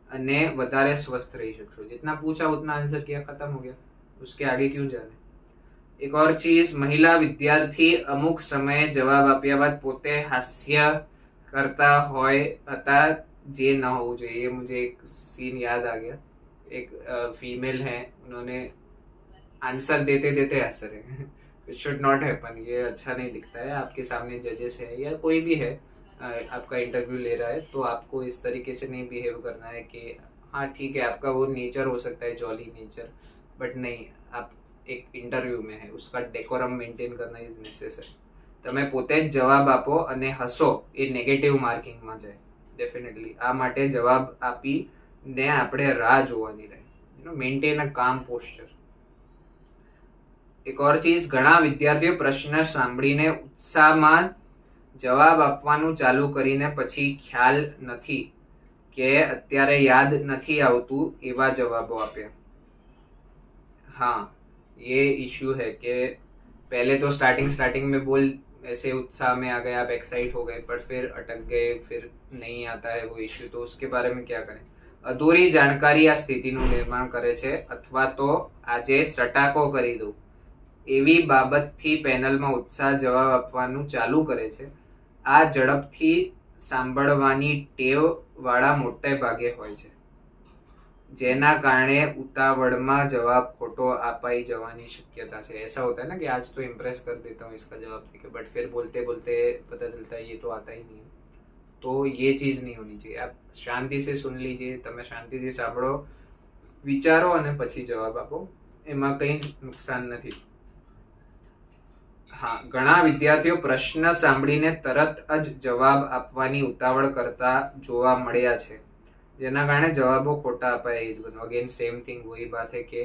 A: અને વધારે સ્વસ્થ રહી શકશો। जितना पूछा उतना आंसर किया, खत्म हो गया, उसके आगे क्यों जाने। एक और चीज, महिला विद्यार्थी अमुक समय जवाब આપ્યા બાદ પોતે હાસ્ય करता હોય હતા જે ન હોવું જોઈએ। मुझे एक सीन याद आ गया, एक फीमेल है, उन्होंने आंसर देते देते हंस रहे। इट शुड नॉट हैपन, ये अच्छा नहीं दिखता है। आपके सामने जजेस है या कोई भी है, आपका इंटरव्यू ले रहा है, तो आपको इस तरीके से नहीं बिहेव करना है कि हाँ ठीक है, आपका वो नेचर हो सकता है जॉली नेचर, बट नहीं, आप एक इंटरव्यू में है, उसका डेकोरम मेंटेन करना इज नेसेसरी। તમે પોતે જ જવાબ આપો અને હસો, એ નેગેટિવ માર્કિંગમાં જાય ડેફિનેટલી। આ માટે જવાબ આપીને આપણે રાહ જોવાની રહે, મેન્ટેન અ કામ પોસ્ચર। એક ઓર ચીજ, ઘણા વિદ્યાર્થીઓ પ્રશ્ન સાંભળીને ઉત્સાહમાં જવાબ આપવાનું ચાલુ કરીને પછી ખ્યાલ નથી કે અત્યારે યાદ નથી આવતું એવા જવાબો આપ્યા। हाँ, ये इश्यू है कि पहले तो स्टार्टिंग में बोल ऐसे उत्साह में आ गए, आप एक्साइट हो गए, पर फिर अटक गए, फिर नहीं आता है वो इश्यू, तो उसके बारे में क्या करें। अधूरी जानकारी आ स्थितिનું નિર્માણ કરે છે, અથવા તો આજે સટાકો કરી દઉં એવી બાબતથી પેનલમાં ઉત્સાહ જવાબ આપવાનું ચાલુ કરે છે। આ ઝડપથી સાંભળવાની ટેવ વાળા મોટે ભાગે હોય છે, જેના કારણે ઉતાવળમાં જવાબ ખોટો અપાઈ જવાની शक्यता है। ऐसा होता है ना कि आज तो इम्प्रेस कर देता हूँ इसका जवाब देके, बट फिर बोलते बोलते पता चलता है ये तो आता ही नहीं है। तो ये चीज़ नहीं होनी चाहिए। आप शांति से सुन लीजिए, તમે શાંતિથી સાંભળો, વિચારો અને પછી જવાબ આપો, એમાં કંઈ નુકસાન નથી। હા, ઘણા વિદ્યાર્થીઓ પ્રશ્ન સાંભળીને તરત જ જવાબ આપવાની ઉતાવળ કરતા જોવા મળ્યા છે, જેના કારણે જવાબો ખોટા અપાય। अगेन सेम थिंग, वही बात है कि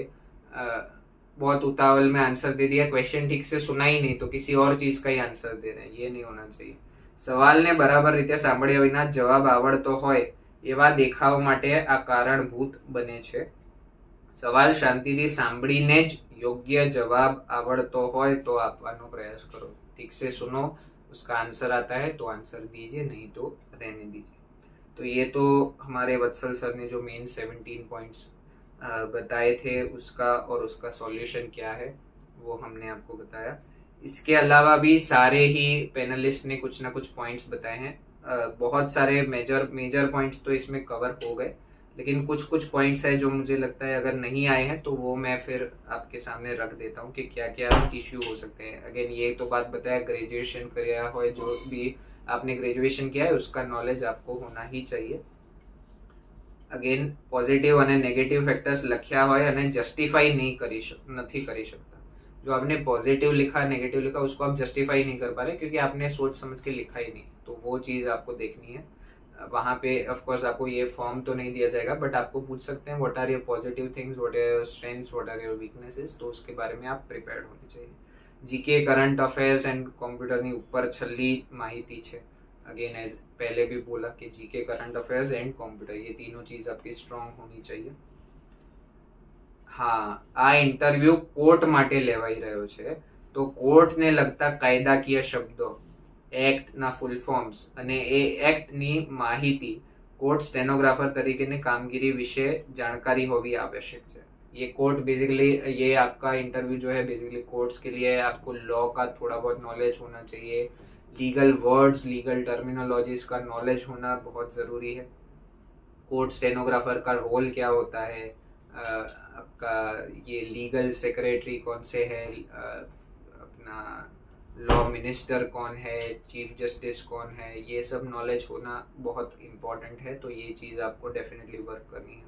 A: बहुत उतावल में आंसर दे दिया, क्वेश्चन ठीक से सुना ही नहीं तो किसी और चीज का ही आंसर दे रहे हैं, ये नहीं होना चाहिए। સવાલને બરાબર રીતે સાંભળ્યા વિના જવાબ આવડતો હોય એવા દેખાવ માટે આ કારણભૂત બને છે। સવાલ શાંતિથી સાંભળીને જ યોગ્ય જવાબ આવડતો હોય तो આપવાનો પ્રયાસ करो। ठीक से सुनो, उसका आंसर आता है तो आंसर दीजिए, नहीं तो रहने दीजिए। तो ये तो हमारे वत्सल सर ने जो मेन 17 पॉइंट्स बताए थे उसका और उसका सॉल्यूशन क्या है वो हमने आपको बताया। इसके अलावा भी सारे ही पैनलिस्ट ने कुछ ना कुछ पॉइंट्स बताए हैं। बहुत सारे मेजर पॉइंट्स तो इसमें कवर हो गए, लेकिन कुछ पॉइंट्स है जो मुझे लगता है अगर नहीं आए हैं तो वो मैं फिर आपके सामने रख देता हूँ कि क्या क्या इश्यू हो सकते हैं। अगेन ये तो बात बताया, ग्रेजुएशन किया हो जो भी आपने ग्रेजुएशन किया है उसका नॉलेज आपको होना ही चाहिए. અગેન પોઝિટિવ અને નેગેટિવ ફેક્ટર્સ લખ્યા હોય અને જસ્ટિફાઈ નથી કરી શકતા. जो आपने पॉजिटिव लिखा नेगेटिव लिखा उसको आप जस्टिफाई नहीं कर पा रहे क्योंकि आपने सोच समझ के लिखा ही नहीं. तो वो चीज़ आपको देखनी है. वहाँ पे ऑफकोर्स आपको ये फॉर्म तो नहीं दिया जाएगा बट आपको पूछ सकते हैं what are your positive things, what are your strengths, what are your weaknesses. तो उसके बारे में आप प्रिपेयर्ड होने चाहिए. जीके करंट अफेयर्स एंड કોમ્પ્યુટરની ઉપર છેલ્લી માહિતી છે. अगेन एज पहले भी बोला कि GK current affairs and computer ये तीनों चीज आपकी स्ट्रॉन्ग होनी चाहिए. હા, આ ઇન્ટરવ્યુ કોર્ટ માટે લેવાઈ રહ્યો છે તો કોર્ટને લગતા કાયદાકીય શબ્દો, એક્ટના ફૂલ ફોર્મ્સ અને એ એક્ટની માહિતી कोर्ट स्टेनोग्राफर तरीके ने कामगिरी विषय जानकारी होगी आवश्यक है. ये कोर्ट बेसिकली ये आपका इंटरव्यू जो है बेसिकली कोर्ट्स के लिए आपको लॉ का थोड़ा बहुत नॉलेज होना चाहिए. लीगल वर्ड्स, लीगल टर्मिनोलॉजीज का नॉलेज होना बहुत ज़रूरी है. कोर्ट स्टेनोग्राफर का रोल क्या होता है, आपका ये लीगल सेक्रेटरी कौन से है, अपना लॉ मिनिस्टर कौन है, चीफ जस्टिस कौन है, ये सब नॉलेज होना बहुत इम्पॉर्टेंट है. तो ये चीज़ आपको डेफिनेटली वर्क करनी है.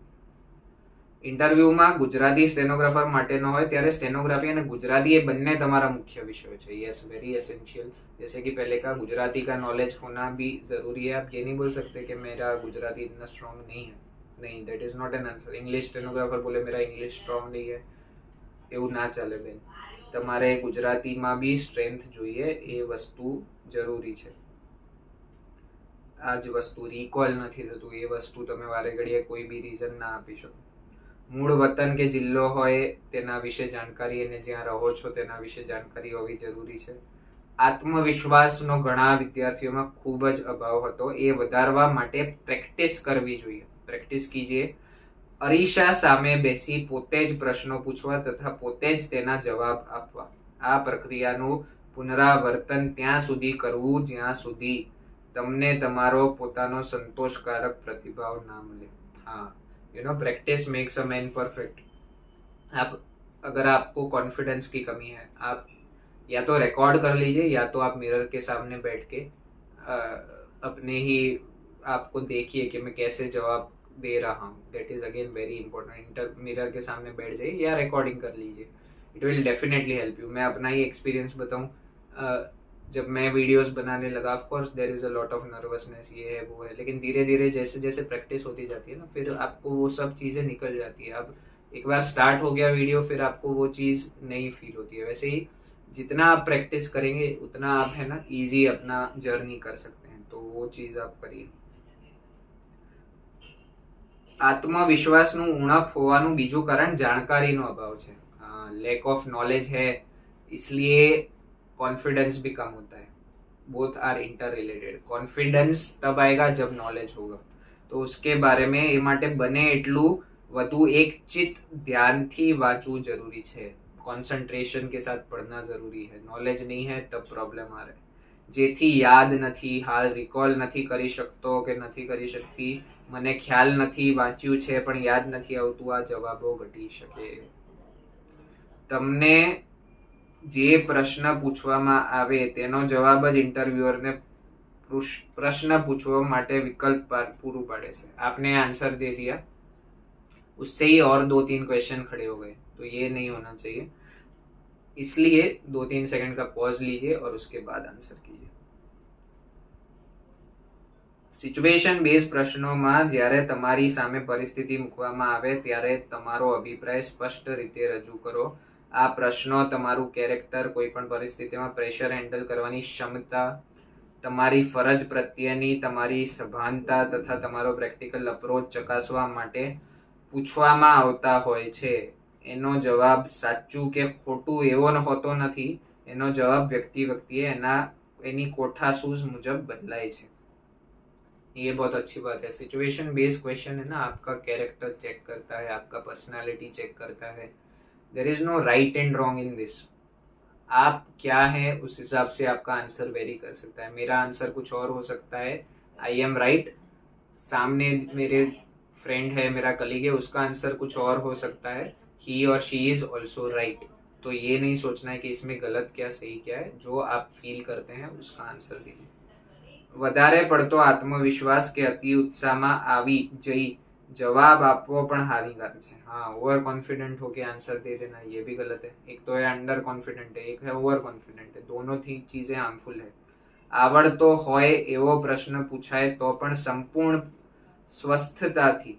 A: ઇન્ટરવ્યુમાં ગુજરાતી સ્ટેનોગ્રાફર માટેનો હોય ત્યારે સ્ટેનोग्राफी અને ગુજરાતી ये બંને તમારા મુખ્ય વિષયો છે. Yes, very essential. जैसे कि पहले का गुजराती का नॉलेज होना भी ज़रूरी है. आप ये नहीं बोल सकते कि मेरा गुजराती इतना स्ट्रॉन्ग नहीं है. नहीं, that is not an answer. English stenographer बोले मेरा इंग्लिश स्ट्रॉन्ग नहीं है, એવું ના ચાલે બેન. તમારે ગુજરાતીમાં બી સ્ટ્રેન્થ જોઈએ, એ વસ્તુ જરૂરી છે. આ જ વસ્તુ રિકોલ નથી થતું એ વસ્તુ તમે વારે ઘડીએ કોઈ બી રીઝન ના આપી શકો. મૂળ વતન કે જિલ્લો હોય તેના વિશે જાણકારી અને જ્યાં રહો છો તેના વિશે જાણકારી હોવી જરૂરી છે. આત્મવિશ્વાસનો ઘણા વિદ્યાર્થીઓમાં ખૂબ જ અભાવ હતો. એ વધારવા માટે પ્રેક્ટિસ કરવી જોઈએ. પ્રેક્ટિસ કીજીએ. અરીસા સામે બેસી પોતે જ પ્રશ્નો પૂછવા તથા પોતે જ તેના જવાબ આપવા. આ પ્રક્રિયાનું પુનરાવર્તન ત્યાં સુધી કરવું જ્યાં સુધી તમને તમારો પોતાનો સંતોષકારક પ્રતિભાવ ના મળે. हाँ, you know practice makes a man perfect. आप अगर आपको कॉन्फिडेंस की कमी है, आप या तो रिकॉर्ड कर लीजिए या तो आप मिरर के सामने बैठ के अपने ही आपको देखिए कि मैं कैसे जवाब दे रहा हूँ. That is again very important. Mirror के सामने बैठ जाइए या रिकॉर्डिंग कर लीजिए. It will definitely help you. मैं अपना ही एक्सपीरियंस बताऊँ, जब मैं वीडियोस बनाने लगा of course there is a lot of nervousness, ये है वो है, लेकिन धीरे धीरे जैसे जैसे प्रैक्टिस होती जाती है ना फिर आपको वो सब चीज़ें निकल जाती है. अब एक बार स्टार्ट हो गया वीडियो फिर आपको वो चीज़ नहीं फील होती है. वैसे ही जितना आप प्रैक्टिस करेंगे उतना आप है ना ईजी अपना जर्नी कर सकते हैं. तो वो चीज़ आप करिए. આત્મવિશ્વાસનું ઉણપ હોવાનું બીજું કારણ જાણકારીનો અભાવ છે. લેક ઓફ નોલેજ है इसलिए कॉन्फिडेंस भी कम होता है. Both are interrelated. Confidence तब आएगा जब नॉलेज होगा. तो उसके बारे में એ માટે બને એટલું વધુ એક ચિત્ત ધ્યાનથી વાંચવું જરૂરી છે. કોન્સન્ટ્રેશન के साथ पढ़ना जरूरी है. नॉलेज नहीं है तब प्रॉब्लम आ रहा है. જેથી યાદ નથી, હાલ રિકોલ નથી કરી શકતો કે નથી કરી શકતી, મને ખ્યાલ નથી, વાંચ્યું છે પણ યાદ નથી આવતું, આ જવાબો ઘટી શકે. તમને જે પ્રશ્ન પૂછવામાં આવે તેનો જવાબ જ ઇન્ટરવ્યુઅરને પ્રશ્ન પૂછવા માટે વિકલ્પ પૂરું પાડે છે. आपने आंसर दे दिया, उससे ही और 2-3 क्वेश्चन खड़े हो गए. तो ये नहीं होना चाहिए. इसलिए 2-3 सेकंड का पॉज लीजिए और उसके बाद आंसर कीजिए. સિચ્યુએશન બેઝ પ્રશ્નોમાં જ્યારે તમારી સામે પરિસ્થિતિ મૂકવામાં આવે ત્યારે તમારો અભિપ્રાય સ્પષ્ટ રીતે રજૂ કરો. આ પ્રશ્નો તમારું કેરેક્ટર, કોઈ પણ પરિસ્થિતિમાં પ્રેશર હેન્ડલ કરવાની ક્ષમતા, તમારી ફરજ પ્રત્યેની તમારી સભાનતા તથા તમારો પ્રેક્ટિકલ અપ્રોચ ચકાસવા માટે પૂછવામાં આવતા હોય છે. એનો જવાબ સાચું કે ખોટું એવો હોતો નથી. એનો જવાબ વ્યક્તિએ એની કોઠાસૂઝ મુજબ બદલાય છે. ये बहुत अच्छी बात है. सिचुएशन बेस्ड क्वेश्चन है ना, आपका कैरेक्टर चेक करता है, आपका पर्सनालिटी चेक करता है. There is no right and wrong in this. आप क्या है उस हिसाब से आपका आंसर वेरी कर सकता है. मेरा आंसर कुछ और हो सकता है, आई एम राइट. सामने मेरे फ्रेंड है, मेरा कलीग है, उसका आंसर कुछ और हो सकता है, ही और शी इज ऑल्सो राइट. तो ये नहीं सोचना है कि इसमें गलत क्या सही क्या है. जो आप फील करते हैं उसका आंसर दीजिए. વધારે પડતો આત્મવિશ્વાસ કે અતિ ઉત્સાહમાં આવી જઈ जवाब आपको पण हानिकारक है। हाँ, ओवर कॉन्फिडेंट होके आंसर दे देना ये भी गलत है। एक तो है अंडर कॉन्फिडेंट है, एक है ओवर कॉन्फिडेंट है, दोनों थी चीजें हार्मफुल है। आवड़तो होय एवो प्रश्न पूछाय तो पण संपूर्ण स्वस्थताथी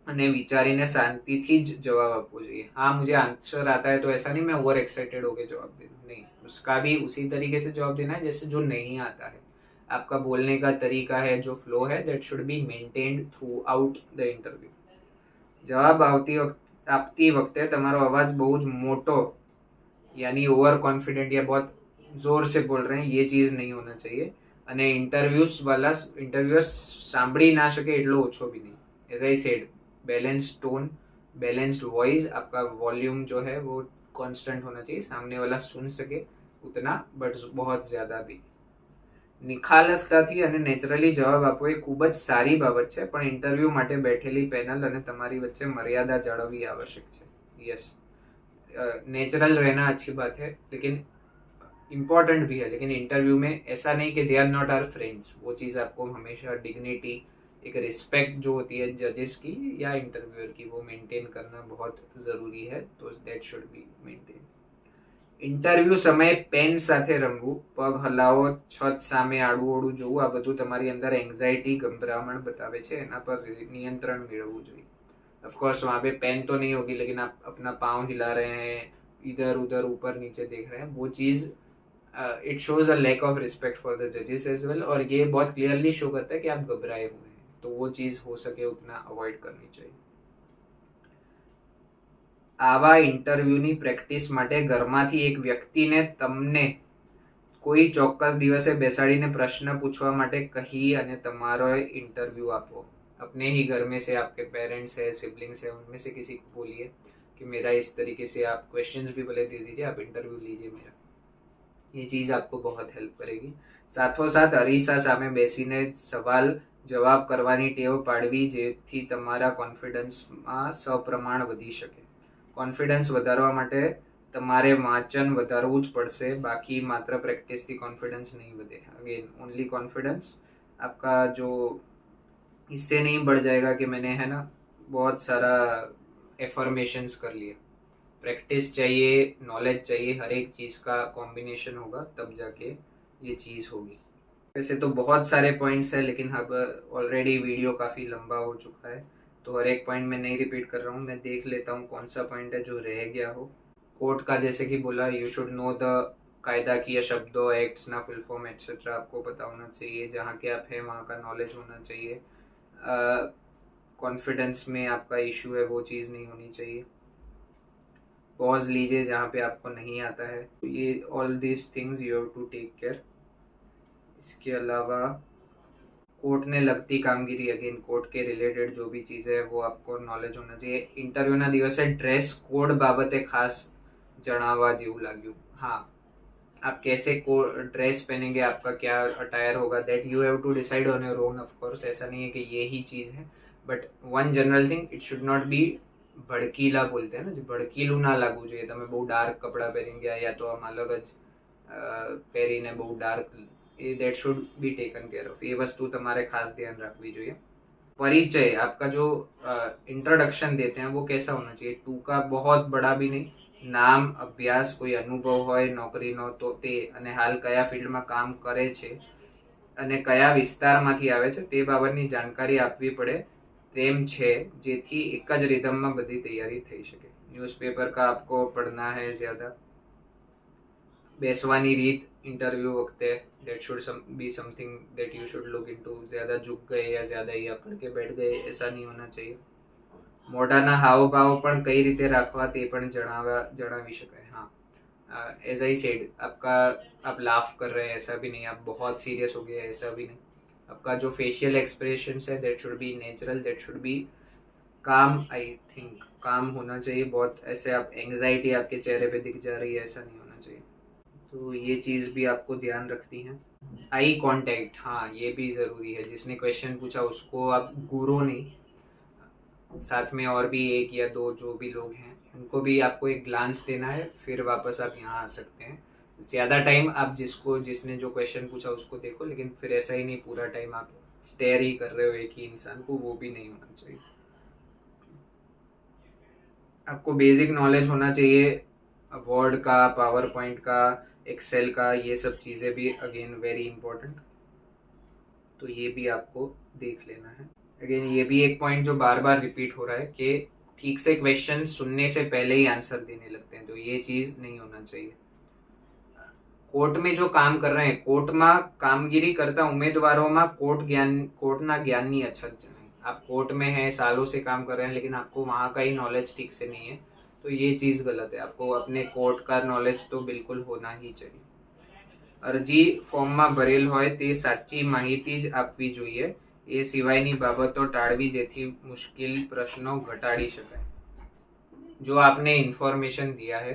A: અને વિચારીને શાંતિથી જ જવાબ આપવો જોઈએ। हाँ, मुझे आंसर आता है तो ऐसा नहीं मैं ओवर एक्साइटेड होकर जवाब दे दूं, नहीं, उसका भी उसी तरीके से जवाब देना है जैसे जो नहीं आता है। आपका बोलने का तरीका है, जो फ्लो है, that should be maintained through out the interview. जवाब आपती वक्ते तमारो अवाज बहुत मोटो यानी ओवर कॉन्फिडेंट या बहुत जोर से बोल रहे हैं, ये चीज नहीं होना चाहिए। અને ઇન્ટરવ્યુઅર્સ સાંભળી ના શકે એટલો ઓછો भी नहीं। As I said, balanced tone, balanced voice, आपका वॉल्यूम जो है वो कांस्टेंट होना चाहिए, सामने वाला सुन सके उतना, बट बहुत ज्यादा भी। નિખાલસતાથી અને નેચરલી જવાબ આપવો એ ખૂબ જ સારી બાબત છે, પણ ઇન્ટરવ્યૂ માટે બેઠેલી પેનલ અને તમારી વચ્ચે મર્યાદા જાળવવી આવશ્યક છે। यस, नेचुरल रहना अच्छी बात है, लेकिन इम्पोर्टेंट भी है। लेकिन इंटरव्यू में ऐसा नहीं कि they are not our friends, वो चीज़ आपको हमेशा डिग्निटी, एक रिस्पेक्ट जो होती है जजेस की या इंटरव्यूअर की, वो मेंटेन करना बहुत ज़रूरी है। तो that should be maintain. Interview समय पेन साथे रमવું, पग हलाવો, छत सामे आडું ઓડું જોવું, આ બધું તમારી અંદર एंग्जाइटी, गभरामण बतावे छे, एना पर नियंत्रण मेळवવું જોઈએ। ऑफ कोर्स वहाँ पे पेन तो नहीं होगी, लेकिन आप अपना पाँव हिला रहे हैं, इधर उधर ऊपर नीचे देख रहे हैं, वो चीज़ it shows a lack of respect for the जजेस एज वेल, और ये बहुत क्लियरली शो करता है कि आप घबराए हुए हैं। तो वो चीज़ हो सके उतना अवॉइड करनी चाहिए। आवा इंटरव्यूनी प्रेक्टिस माटे घरमांथी एक व्यक्तिने तमने कोई चौक्कस दिवसे बेसाडीने प्रश्न पूछवा माटे कही अने तमारो इंटरव्यू आपो। अपने ही घर में से आपके पेरेंट्स है, सिबलिंग्स है, उनमें से किसी को बोलिए कि मेरा इस तरीके से आप क्वेश्चंस भी भले दे दीजिए, आप इंटरव्यू लीजिए मेरा। ये चीज़ आपको बहुत हेल्प करेगी। साथोसाथ अरीसा सामे बेसीने सवाल जवाब करवानी टेव पाडवी, जेथी तमारा कॉन्फिडन्समां सप्रमाण वधी शके। कॉन्फिडन्स વધારવા માટે તમારે વાંચન વધારવું જ પડશે, बाकी मात्र प्रैक्टिस थी कॉन्फिडेंस नहीं बढ़े। अगेन ओनली कॉन्फिडेंस आपका जो इससे नहीं बढ़ जाएगा कि मैंने है ना बहुत सारा एफर्मेशंस कर लिया। प्रैक्टिस चाहिए, नॉलेज चाहिए, हर एक चीज़ का कॉम्बिनेशन होगा तब जाके ये चीज़ होगी। वैसे तो बहुत सारे पॉइंट्स हैं, लेकिन अब ऑलरेडी वीडियो काफ़ी लंबा हो चुका है, तो हर एक पॉइंट मैं नहीं रिपीट कर रहा हूँ। मैं देख लेता हूँ कौन सा पॉइंट है जो रह गया हो। कोर्ट का जैसे कि बोला, यू शुड नो द कायदा की शब्दों, एक्ट्स ना फुल फॉर्म एक्सेट्रा आपको पता होना चाहिए। जहाँ के आप हैं वहाँ का नॉलेज होना चाहिए। कॉन्फिडेंस में आपका इशू है वो चीज़ नहीं होनी चाहिए। पॉज लीजिए जहाँ पे आपको नहीं आता है। तो ये all this things you have to take care. इसके अलावा कोर्ट ने लगती कामगीरी, अगेन कोर्ट के रिलेटेड जो भी चीज़ें है वो आपको नॉलेज होना चाहिए। इंटरव्यूना दिवसे ड्रेस कोड बाबते खास जणावा जेवुं लाग्युं। हाँ, आप कैसे ड्रेस पहनेंगे, आपका क्या अटायर होगा, that you have to decide on your own. Of course ऐसा नहीं है कि ये ही चीज़ है, but one general thing, it should not be भड़कीला बोलते हैं ना, जो भड़कीलू ना लागू જોઈએ। તમે બહુ ડાર્ક કપડાં પહેરીને ગયા या तो આમ અલગ જ પહેરીને બહુ dark, that should be taken care of. ये वस्तु तुम्हारे खास ध्यान रखवी જોઈએ। परिचय, आपका जो इंट्रोडक्शन देते हैं वो कैसा होना चाहिए? टूका, बहुत बड़ा भी नहीं। नाम, अभ्यास, कोई अनुभव होय नौकरीनो तो ते, अने हाल कया फील्डमां काम करे छे अने कया विस्तारमांथी आवे छे ते बाबतनी जानकारी आपवी पड़े तेम छे, जेथी एक ज रिधममां बधी तैयारी थई शके। न्यूज़पेपर का आपको पढ़ना है ज़्यादा। बेसवानी रीत इंटरव्यू वक्ते, that should be something that you should look into. ज़्यादा झुक गए या ज़्यादा ही अकड़ के बैठ गए, ऐसा नहीं होना चाहिए। मोढाना हावभाव पण कई रीते राखवा ते पण जणावी शकाय। हाँ, एज आई सेड, आपका आप लाफ कर रहे हैं ऐसा भी नहीं, आप बहुत सीरियस हो गए ऐसा भी नहीं। आपका जो फेशियल एक्सप्रेशंस है that should be natural, that should be calm. I think काम होना चाहिए। बहुत ऐसे आप एंग्जाइटी आपके चेहरे पे दिख जा रही है, ऐसा नहीं होना चाहिए। तो ये चीज़ भी आपको ध्यान रखती है। आई कांटेक्ट, हाँ, ये भी ज़रूरी है। जिसने क्वेश्चन पूछा उसको आप गुरु नहीं, साथ में और भी एक या दो जो भी लोग हैं उनको भी आपको एक ग्लांस देना है, फिर वापस आप यहाँ आ सकते हैं। ज्यादा टाइम आप जिसने जो क्वेश्चन पूछा उसको देखो, लेकिन फिर ऐसा ही नहीं पूरा टाइम आप स्टेयर ही कर रहे हो एक ही इंसान को, वो भी नहीं होना चाहिए। आपको बेसिक नॉलेज होना चाहिए वर्ड का, पावर पॉइंट का, एक्सेल का, ये सब चीज़ें भी अगेन वेरी इंपॉर्टेंट, तो ये भी आपको देख लेना है। अगेन ये भी एक पॉइंट जो बार बार रिपीट हो रहा है कि ठीक से क्वेश्चन सुनने से पहले ही आंसर देने लगते हैं, तो ये चीज़ नहीं होना चाहिए। कोर्ट में जो काम कर रहे हैं, कोर्टમાં કામગીરી કરતા ઉમેદવારોમાં कोर्टના જ્ઞાનની અછત છે। आप कोर्ट में हैं, सालों से काम कर रहे हैं, लेकिन आपको वहाँ का ही नॉलेज ठीक से नहीं है, तो ये चीज़ गलत है। आपको अपने कोर्ट का नॉलेज तो बिल्कुल होना ही चाहिए। અરજી ફોર્મમાં ભરેલ હોય તે સાચી માહિતી જ આપવી જોઈએ, એ સિવાયની બાબતો टाळवी જેથી मुश्किल प्रश्नों घटाड़ी शकाय। जो आपने इंफॉर्मेशन दिया है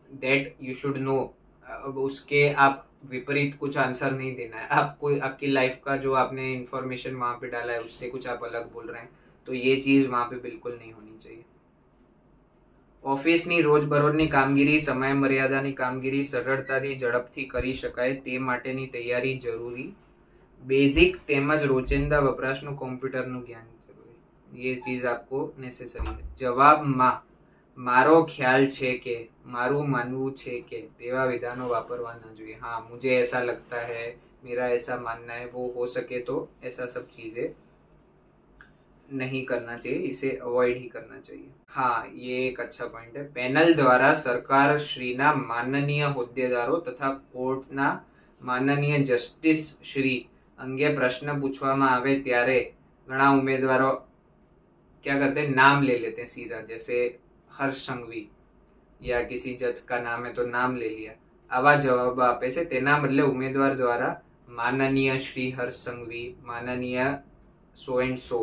A: दैट यू शुड नो, अब उसके आप विपरीत कुछ आंसर नहीं देना है। आपको आपकी लाइफ का जो आपने इंफॉर्मेशन वहाँ पे डाला है उससे कुछ आप अलग बोल रहे हैं, तो ये चीज़ वहाँ पे बिल्कुल नहीं होनी चाहिए। ઓફિસની રોજબરોજની કામગીરી, સમય મર્યાદાની કામગીરી સરળતાથી ઝડપથી કરી શકાય તે માટેની તૈયારી જરૂરી। બેઝિક તેમજ રોજિંદા વપરાશનું કોમ્પ્યુટરનું જ્ઞાન જરૂરી, ये चीज़ आपको नेसेसरी है। જવાબમાં મારો ખ્યાલ છે કે, મારું માનવું છે કે તેવા વિધાનો વાપરવા ન જોઈએ। हाँ, मुझे ऐसा लगता है, मेरा ऐसा मानना है, वो हो सके तो ऐसा सब चीज़ें नहीं करना चाहिए, इसे अवॉइड ही करना चाहिए। हाँ, ये एक अच्छा पॉइंट है। पैनल द्वारा सरकार श्रीना माननीय होद्देदारो तथा कोर्टना माननीय जस्टिस श्री अंगे प्रश्न पूछवामां आवे त्यारे घणा उम्मीदवारों क्या करते हैं, नाम ले लेते हैं सीधा, जैसे हर्ष संघवी या किसी जज का नाम है तो नाम ले लिया, आवा जवाब आपे छे। तेना बदले उम्मीदवार द्वारा माननीय श्री हर्ष संघवी, माननीय सो एंड सो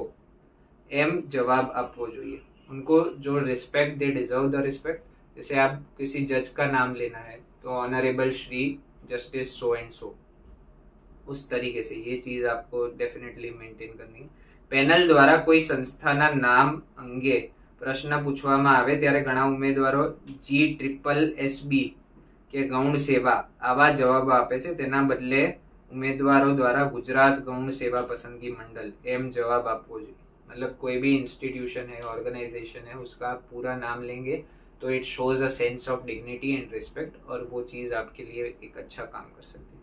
A: एम जवाब आपको જોઈએ। उनको जो respect, they deserve the respect. जैसे आप किसी जज का नाम लेना है तो honourable Shri justice so and so, उस तरीके से ये चीज आपको डेफिनेटली मेंटेन करनी है। પેનલ દ્વારા કોઈ સંસ્થાના નામ અંગે પ્રશ્ન પૂછવામાં આવે ત્યારે ઘણા ઉમેદવારો GSSB કે ગૌણ સેવા આવા જવાબો આપે છે, તેના બદલે ઉમેદવારો દ્વારા ગુજરાત ગૌણ સેવા પસંદગી મંડળ એમ જવાબ આપવો જોઈએ। मतलब कोई भी इंस्टीट्यूशन है, ऑर्गेनाइजेशन है, उसका आप पूरा नाम लेंगे तो it shows a sense of dignity and respect, और वो चीज़ आपके लिए एक अच्छा काम कर सकती है।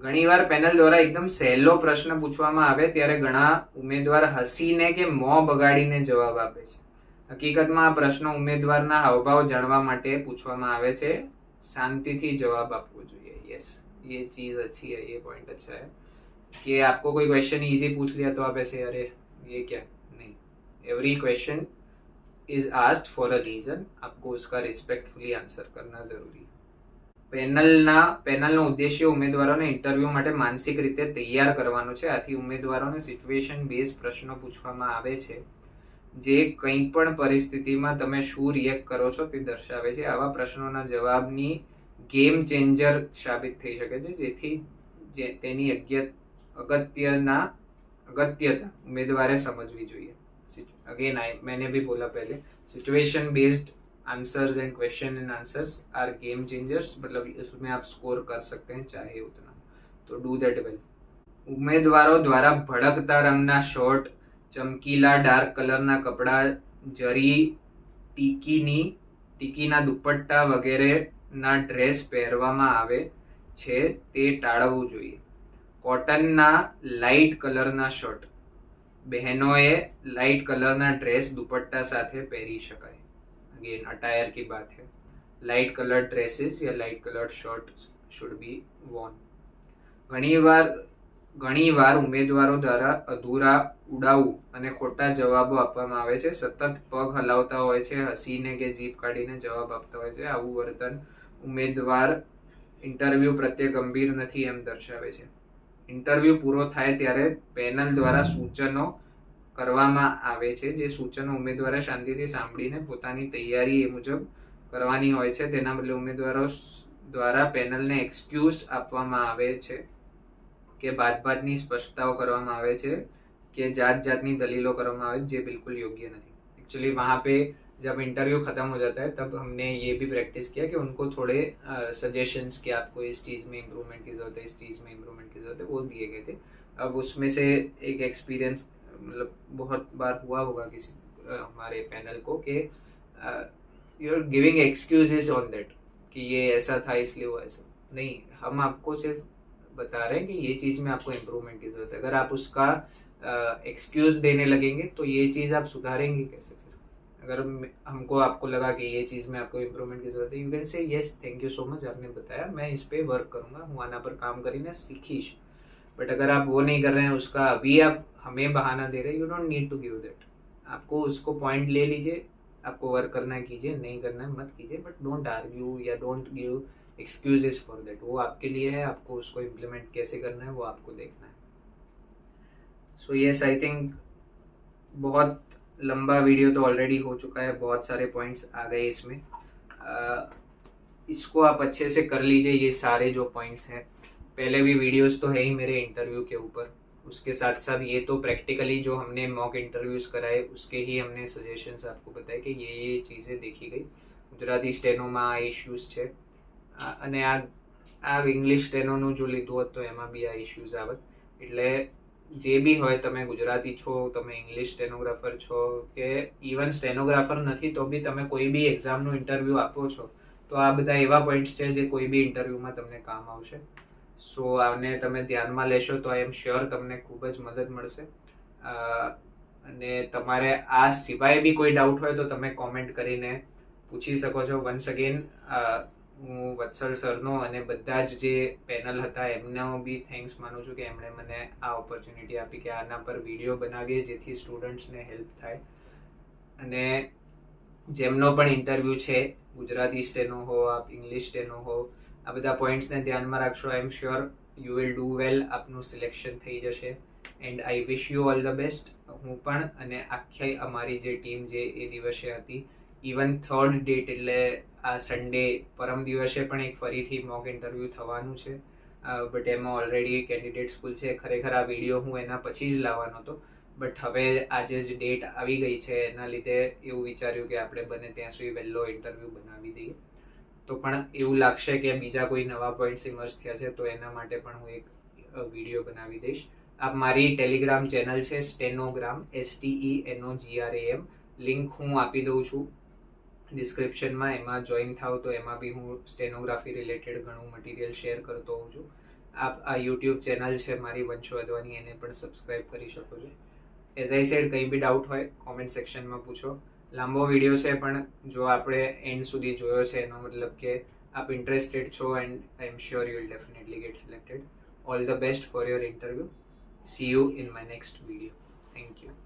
A: ઘણીવાર પેનલ દ્વારા એકદમ સહેલો પ્રશ્ન પૂછવામાં આવે ત્યારે ઘણા ઉમેદવાર હસીને કે મોં બગાડીને જવાબ આપે છે। હકીકતમાં આ પ્રશ્ન ઉમેદવારના હાવભાવ જાણવા માટે પૂછવામાં આવે છે, શાંતિથી જવાબ આપવો જોઈએ। यस, ये चीज़ अच्छी है, ये पॉइंट अच्छा है कि आपको कोई क्वेश्चन इजी पूछ लिया तो आप ऐसे अरे ये क्या, नहीं, every question is asked for a reason, आपको उसका रिस्पेक्टफुली आंसर करना जरूरी है। પેનલનો ઉદ્દેશ્ય ઉમેદવારોને ઇન્ટરવ્યુ માટે માનસિક રીતે તૈયાર કરવાનો છે। આથી ઉમેદવારોને સિચ્યુએશન બેઝ પ્રશ્નો પૂછવામાં આવે છે, જે કંઈ પણ પરિસ્થિતિમાં તમે શું રિએક્ટ કરો છો તે દર્શાવે છે। આવા પ્રશ્નોના જવાબની ગેમ ચેન્જર સાબિત થઈ શકે છે, જેથી તેની अगत्यता उम्मीदवार समझवी જોઈએ। अगेन मैंने भी बोला पहले, situation based answers and question and answers are game changers, मतलब उसमें आप स्कोर कर सकते हैं चाहे उतना, तो डू दैट वेल। उम्मीदवारों द्वारा भड़कता रंगना शर्ट, चमकीला डार्क कलरना कपड़ा, जरी टीकीना दुपट्टा वगैरह ना ड्रेस पहेरवामां आवे छे ते टाळवવું જોઈએ। કોટનના લાઇટ કલરના શર્ટ બહેનોએ લાઇટ કલરના ડ્રેસ દુપટ્ટા સાથે પહેરી શકાય। अगेन अटायर की बात है, लाइट कलर ड्रेसेस या light colour shirt should be Warne. ઘણીવાર ઉમેદવારો દ્વારા અધૂરા, ઉડાઉ અને ખોટા જવાબો આપવામાં આવે છે। સતત પગ હલાવતા હોય છે, હસીને કે જીભ કાઢીને જવાબ આપતા હોય છે। આવું વર્તન ઉમેદવાર ઇન્ટરવ્યુ પ્રત્યે ગંભીર નથી એમ દર્શાવે છે। ઇન્ટરવ્યુ પૂરો થાય ત્યારે પેનલ દ્વારા સૂચનો કરવામાં આવે છે, જે સૂચનો ઉમેદવારે શાંતિથી સાંભળીને પોતાની તૈયારી એ મુજબ કરવાની હોય છે। તેના બદલે ઉમેદવારો દ્વારા પેનલને એક્સક્યુઝ આપવામાં આવે છે કે બાદબાદની સ્પષ્ટતાઓ કરવામાં આવે છે કે જાત જાતની દલીલો કરવામાં આવે, જે बिल्कुल योग्य नहीं। एक्चुअली वहाँ पे जब इंटरव्यू ख़त्म हो जाता है तब हमने ये भी प्रैक्टिस किया कि उनको थोड़े सजेशंस कि आपको इस चीज़ में इम्प्रूवमेंट की ज़रूरत है, इस चीज़ में इम्प्रूवमेंट की ज़रूरत है, वो दिए गए थे। अब उसमें से एक एक्सपीरियंस मतलब बहुत बार हुआ होगा किसी हमारे पैनल को कि you are giving excuses on that कि ये ऐसा था इसलिए वो ऐसा नहीं। हम आपको सिर्फ बता रहे हैं कि ये चीज़ में आपको इम्प्रूवमेंट की ज़रूरत है। अगर आप उसका एक्सक्यूज देने लगेंगे तो ये चीज़ आप सुधारेंगे कैसे फिर? अगर हमको आपको लगा कि ये चीज़ में आपको इम्प्रूवमेंट की ज़रूरत है, you can say yes thank you so much, आपने बताया, मैं इस पे वर्क करूँगा, હું આના પર કામ કરીને सीखीश। बट अगर आप वो नहीं कर रहे हैं, उसका अभी आप हमें बहाना दे रहे हैं, you don't need to give that. आपको उसको पॉइंट ले लीजिए, आपको वर्क करना है कीजिए, नहीं करना है मत कीजिए, बट डोंट आर्ग्यू या don't give excuses for that. वो आपके लिए है, आपको उसको इम्प्लीमेंट कैसे करना है वो आपको देखना है। सो यस, आई थिंक बहुत लंबा वीडियो तो ऑलरेडी हो चुका है, बहुत सारे पॉइंट्स आ गए इसमें। इसको आप अच्छे से कर लीजिए, ये सारे जो पॉइंट्स हैं। पहले भी वीडियोस तो है ही मेरे इंटरव्यू के ऊपर, उसके साथ साथ ये तो प्रैक्टिकली जो हमने मॉक इंटरव्यूज कराए उसके ही हमने सजेशंस आपको बताए कि ये चीज़ें देखी गई। ગુજરાતી સ્ટેનોમાં આ ઇશ્યુઝ છે અને આ ઇંગ્લિશ સ્ટેનોનું જો લીધું હોત તો એમાં બી આ ઇશ્યુઝ આવત। એટલે જે બી હોય, તમે ગુજરાતી છો, તમે ઇંગ્લિશ સ્ટેનોગ્રાફર છો કે ઇવન સ્ટેનોગ્રાફર નથી તો બી તમે કોઈ બી એક્ઝામનું ઇન્ટરવ્યૂ આપો છો તો આ બધા એવા પોઈન્ટ્સ છે જે કોઈ બી ઇન્ટરવ્યૂમાં તમને કામ આવશે। સો આને તમે ધ્યાનમાં લેશો તો આઈ એમ શ્યોર તમને ખૂબ જ મદદ મળશે। અને તમારે આ સિવાય બી કોઈ ડાઉટ હોય તો તમે કોમેન્ટ કરીને પૂછી શકો છો। વન્સ અગેન હું વત્સલ સરનો અને બધા જ જે પેનલ હતા એમનો બી થેન્ક્સ માનું છું કે એમણે મને આ ઓપોર્ચ્યુનિટી આપી કે આના પર વિડીયો બનાવીએ જેથી સ્ટુડન્ટ્સને હેલ્પ થાય। અને જેમનો પણ ઇન્ટરવ્યૂ છે, ગુજરાતી સ્ટેનો હો, આપ ઇંગ્લિશ સ્ટેનો હો, આ બધા પોઈન્ટ્સને ધ્યાનમાં રાખશો, I am sure you will do well, આપનું સિલેક્શન થઈ જશે। And I wish you all the best. હું પણ અને આખી અમારી જે ટીમ જે એ દિવસે હતી, ઇવન 3rd ડેટ એટલે આ સન્ડે પરમ દિવસે પણ એક ફરીથી મોક ઇન્ટરવ્યૂ થવાનું છે, બટ એમાં ઓલરેડી કેન્ડિડેટ સ્કૂલ છે। ખરેખર આ વિડીયો હું એના પછી જ લાવવાનો હતો, બટ હવે આજે જ ડેટ આવી ગઈ છે એના લીધે એવું વિચાર્યું કે આપણે બને ત્યાં સુધી વહેલો ઇન્ટરવ્યૂ બનાવી દઈએ। તો પણ એવું લાગશે કે બીજા કોઈ નવા પોઈન્ટ્સ ઇમર્જ થયા છે તો એના માટે પણ હું એક વિડીયો બનાવી દઈશ। આપ મારી ટેલિગ્રામ ચેનલ છે સ્ટેનોગ્રામ, STENOGRAM, લિંક હું આપી દઉં છું ડિસ્ક્રિપ્શનમાં, એમાં જોઈન થાવ તો એમાં બી હું સ્ટેનોગ્રાફી રિલેટેડ ઘણું મટીરિયલ શેર કરતો હોઉં છું। આપ આ યુટ્યુબ ચેનલ છે મારી વંશ વધવાની, એને પણ સબસ્ક્રાઈબ કરી શકો છો। એઝ આઈ સેડ, કંઈ બી ડાઉટ હોય કોમેન્ટ સેક્શનમાં પૂછો। લાંબો વિડીયો છે પણ જો આપણે એન્ડ સુધી જોયો છે એનો મતલબ કે આપ ઇન્ટરેસ્ટેડ છો and I am sure you will definitely get selected. All the best for your interview. See you in my next video. Thank you.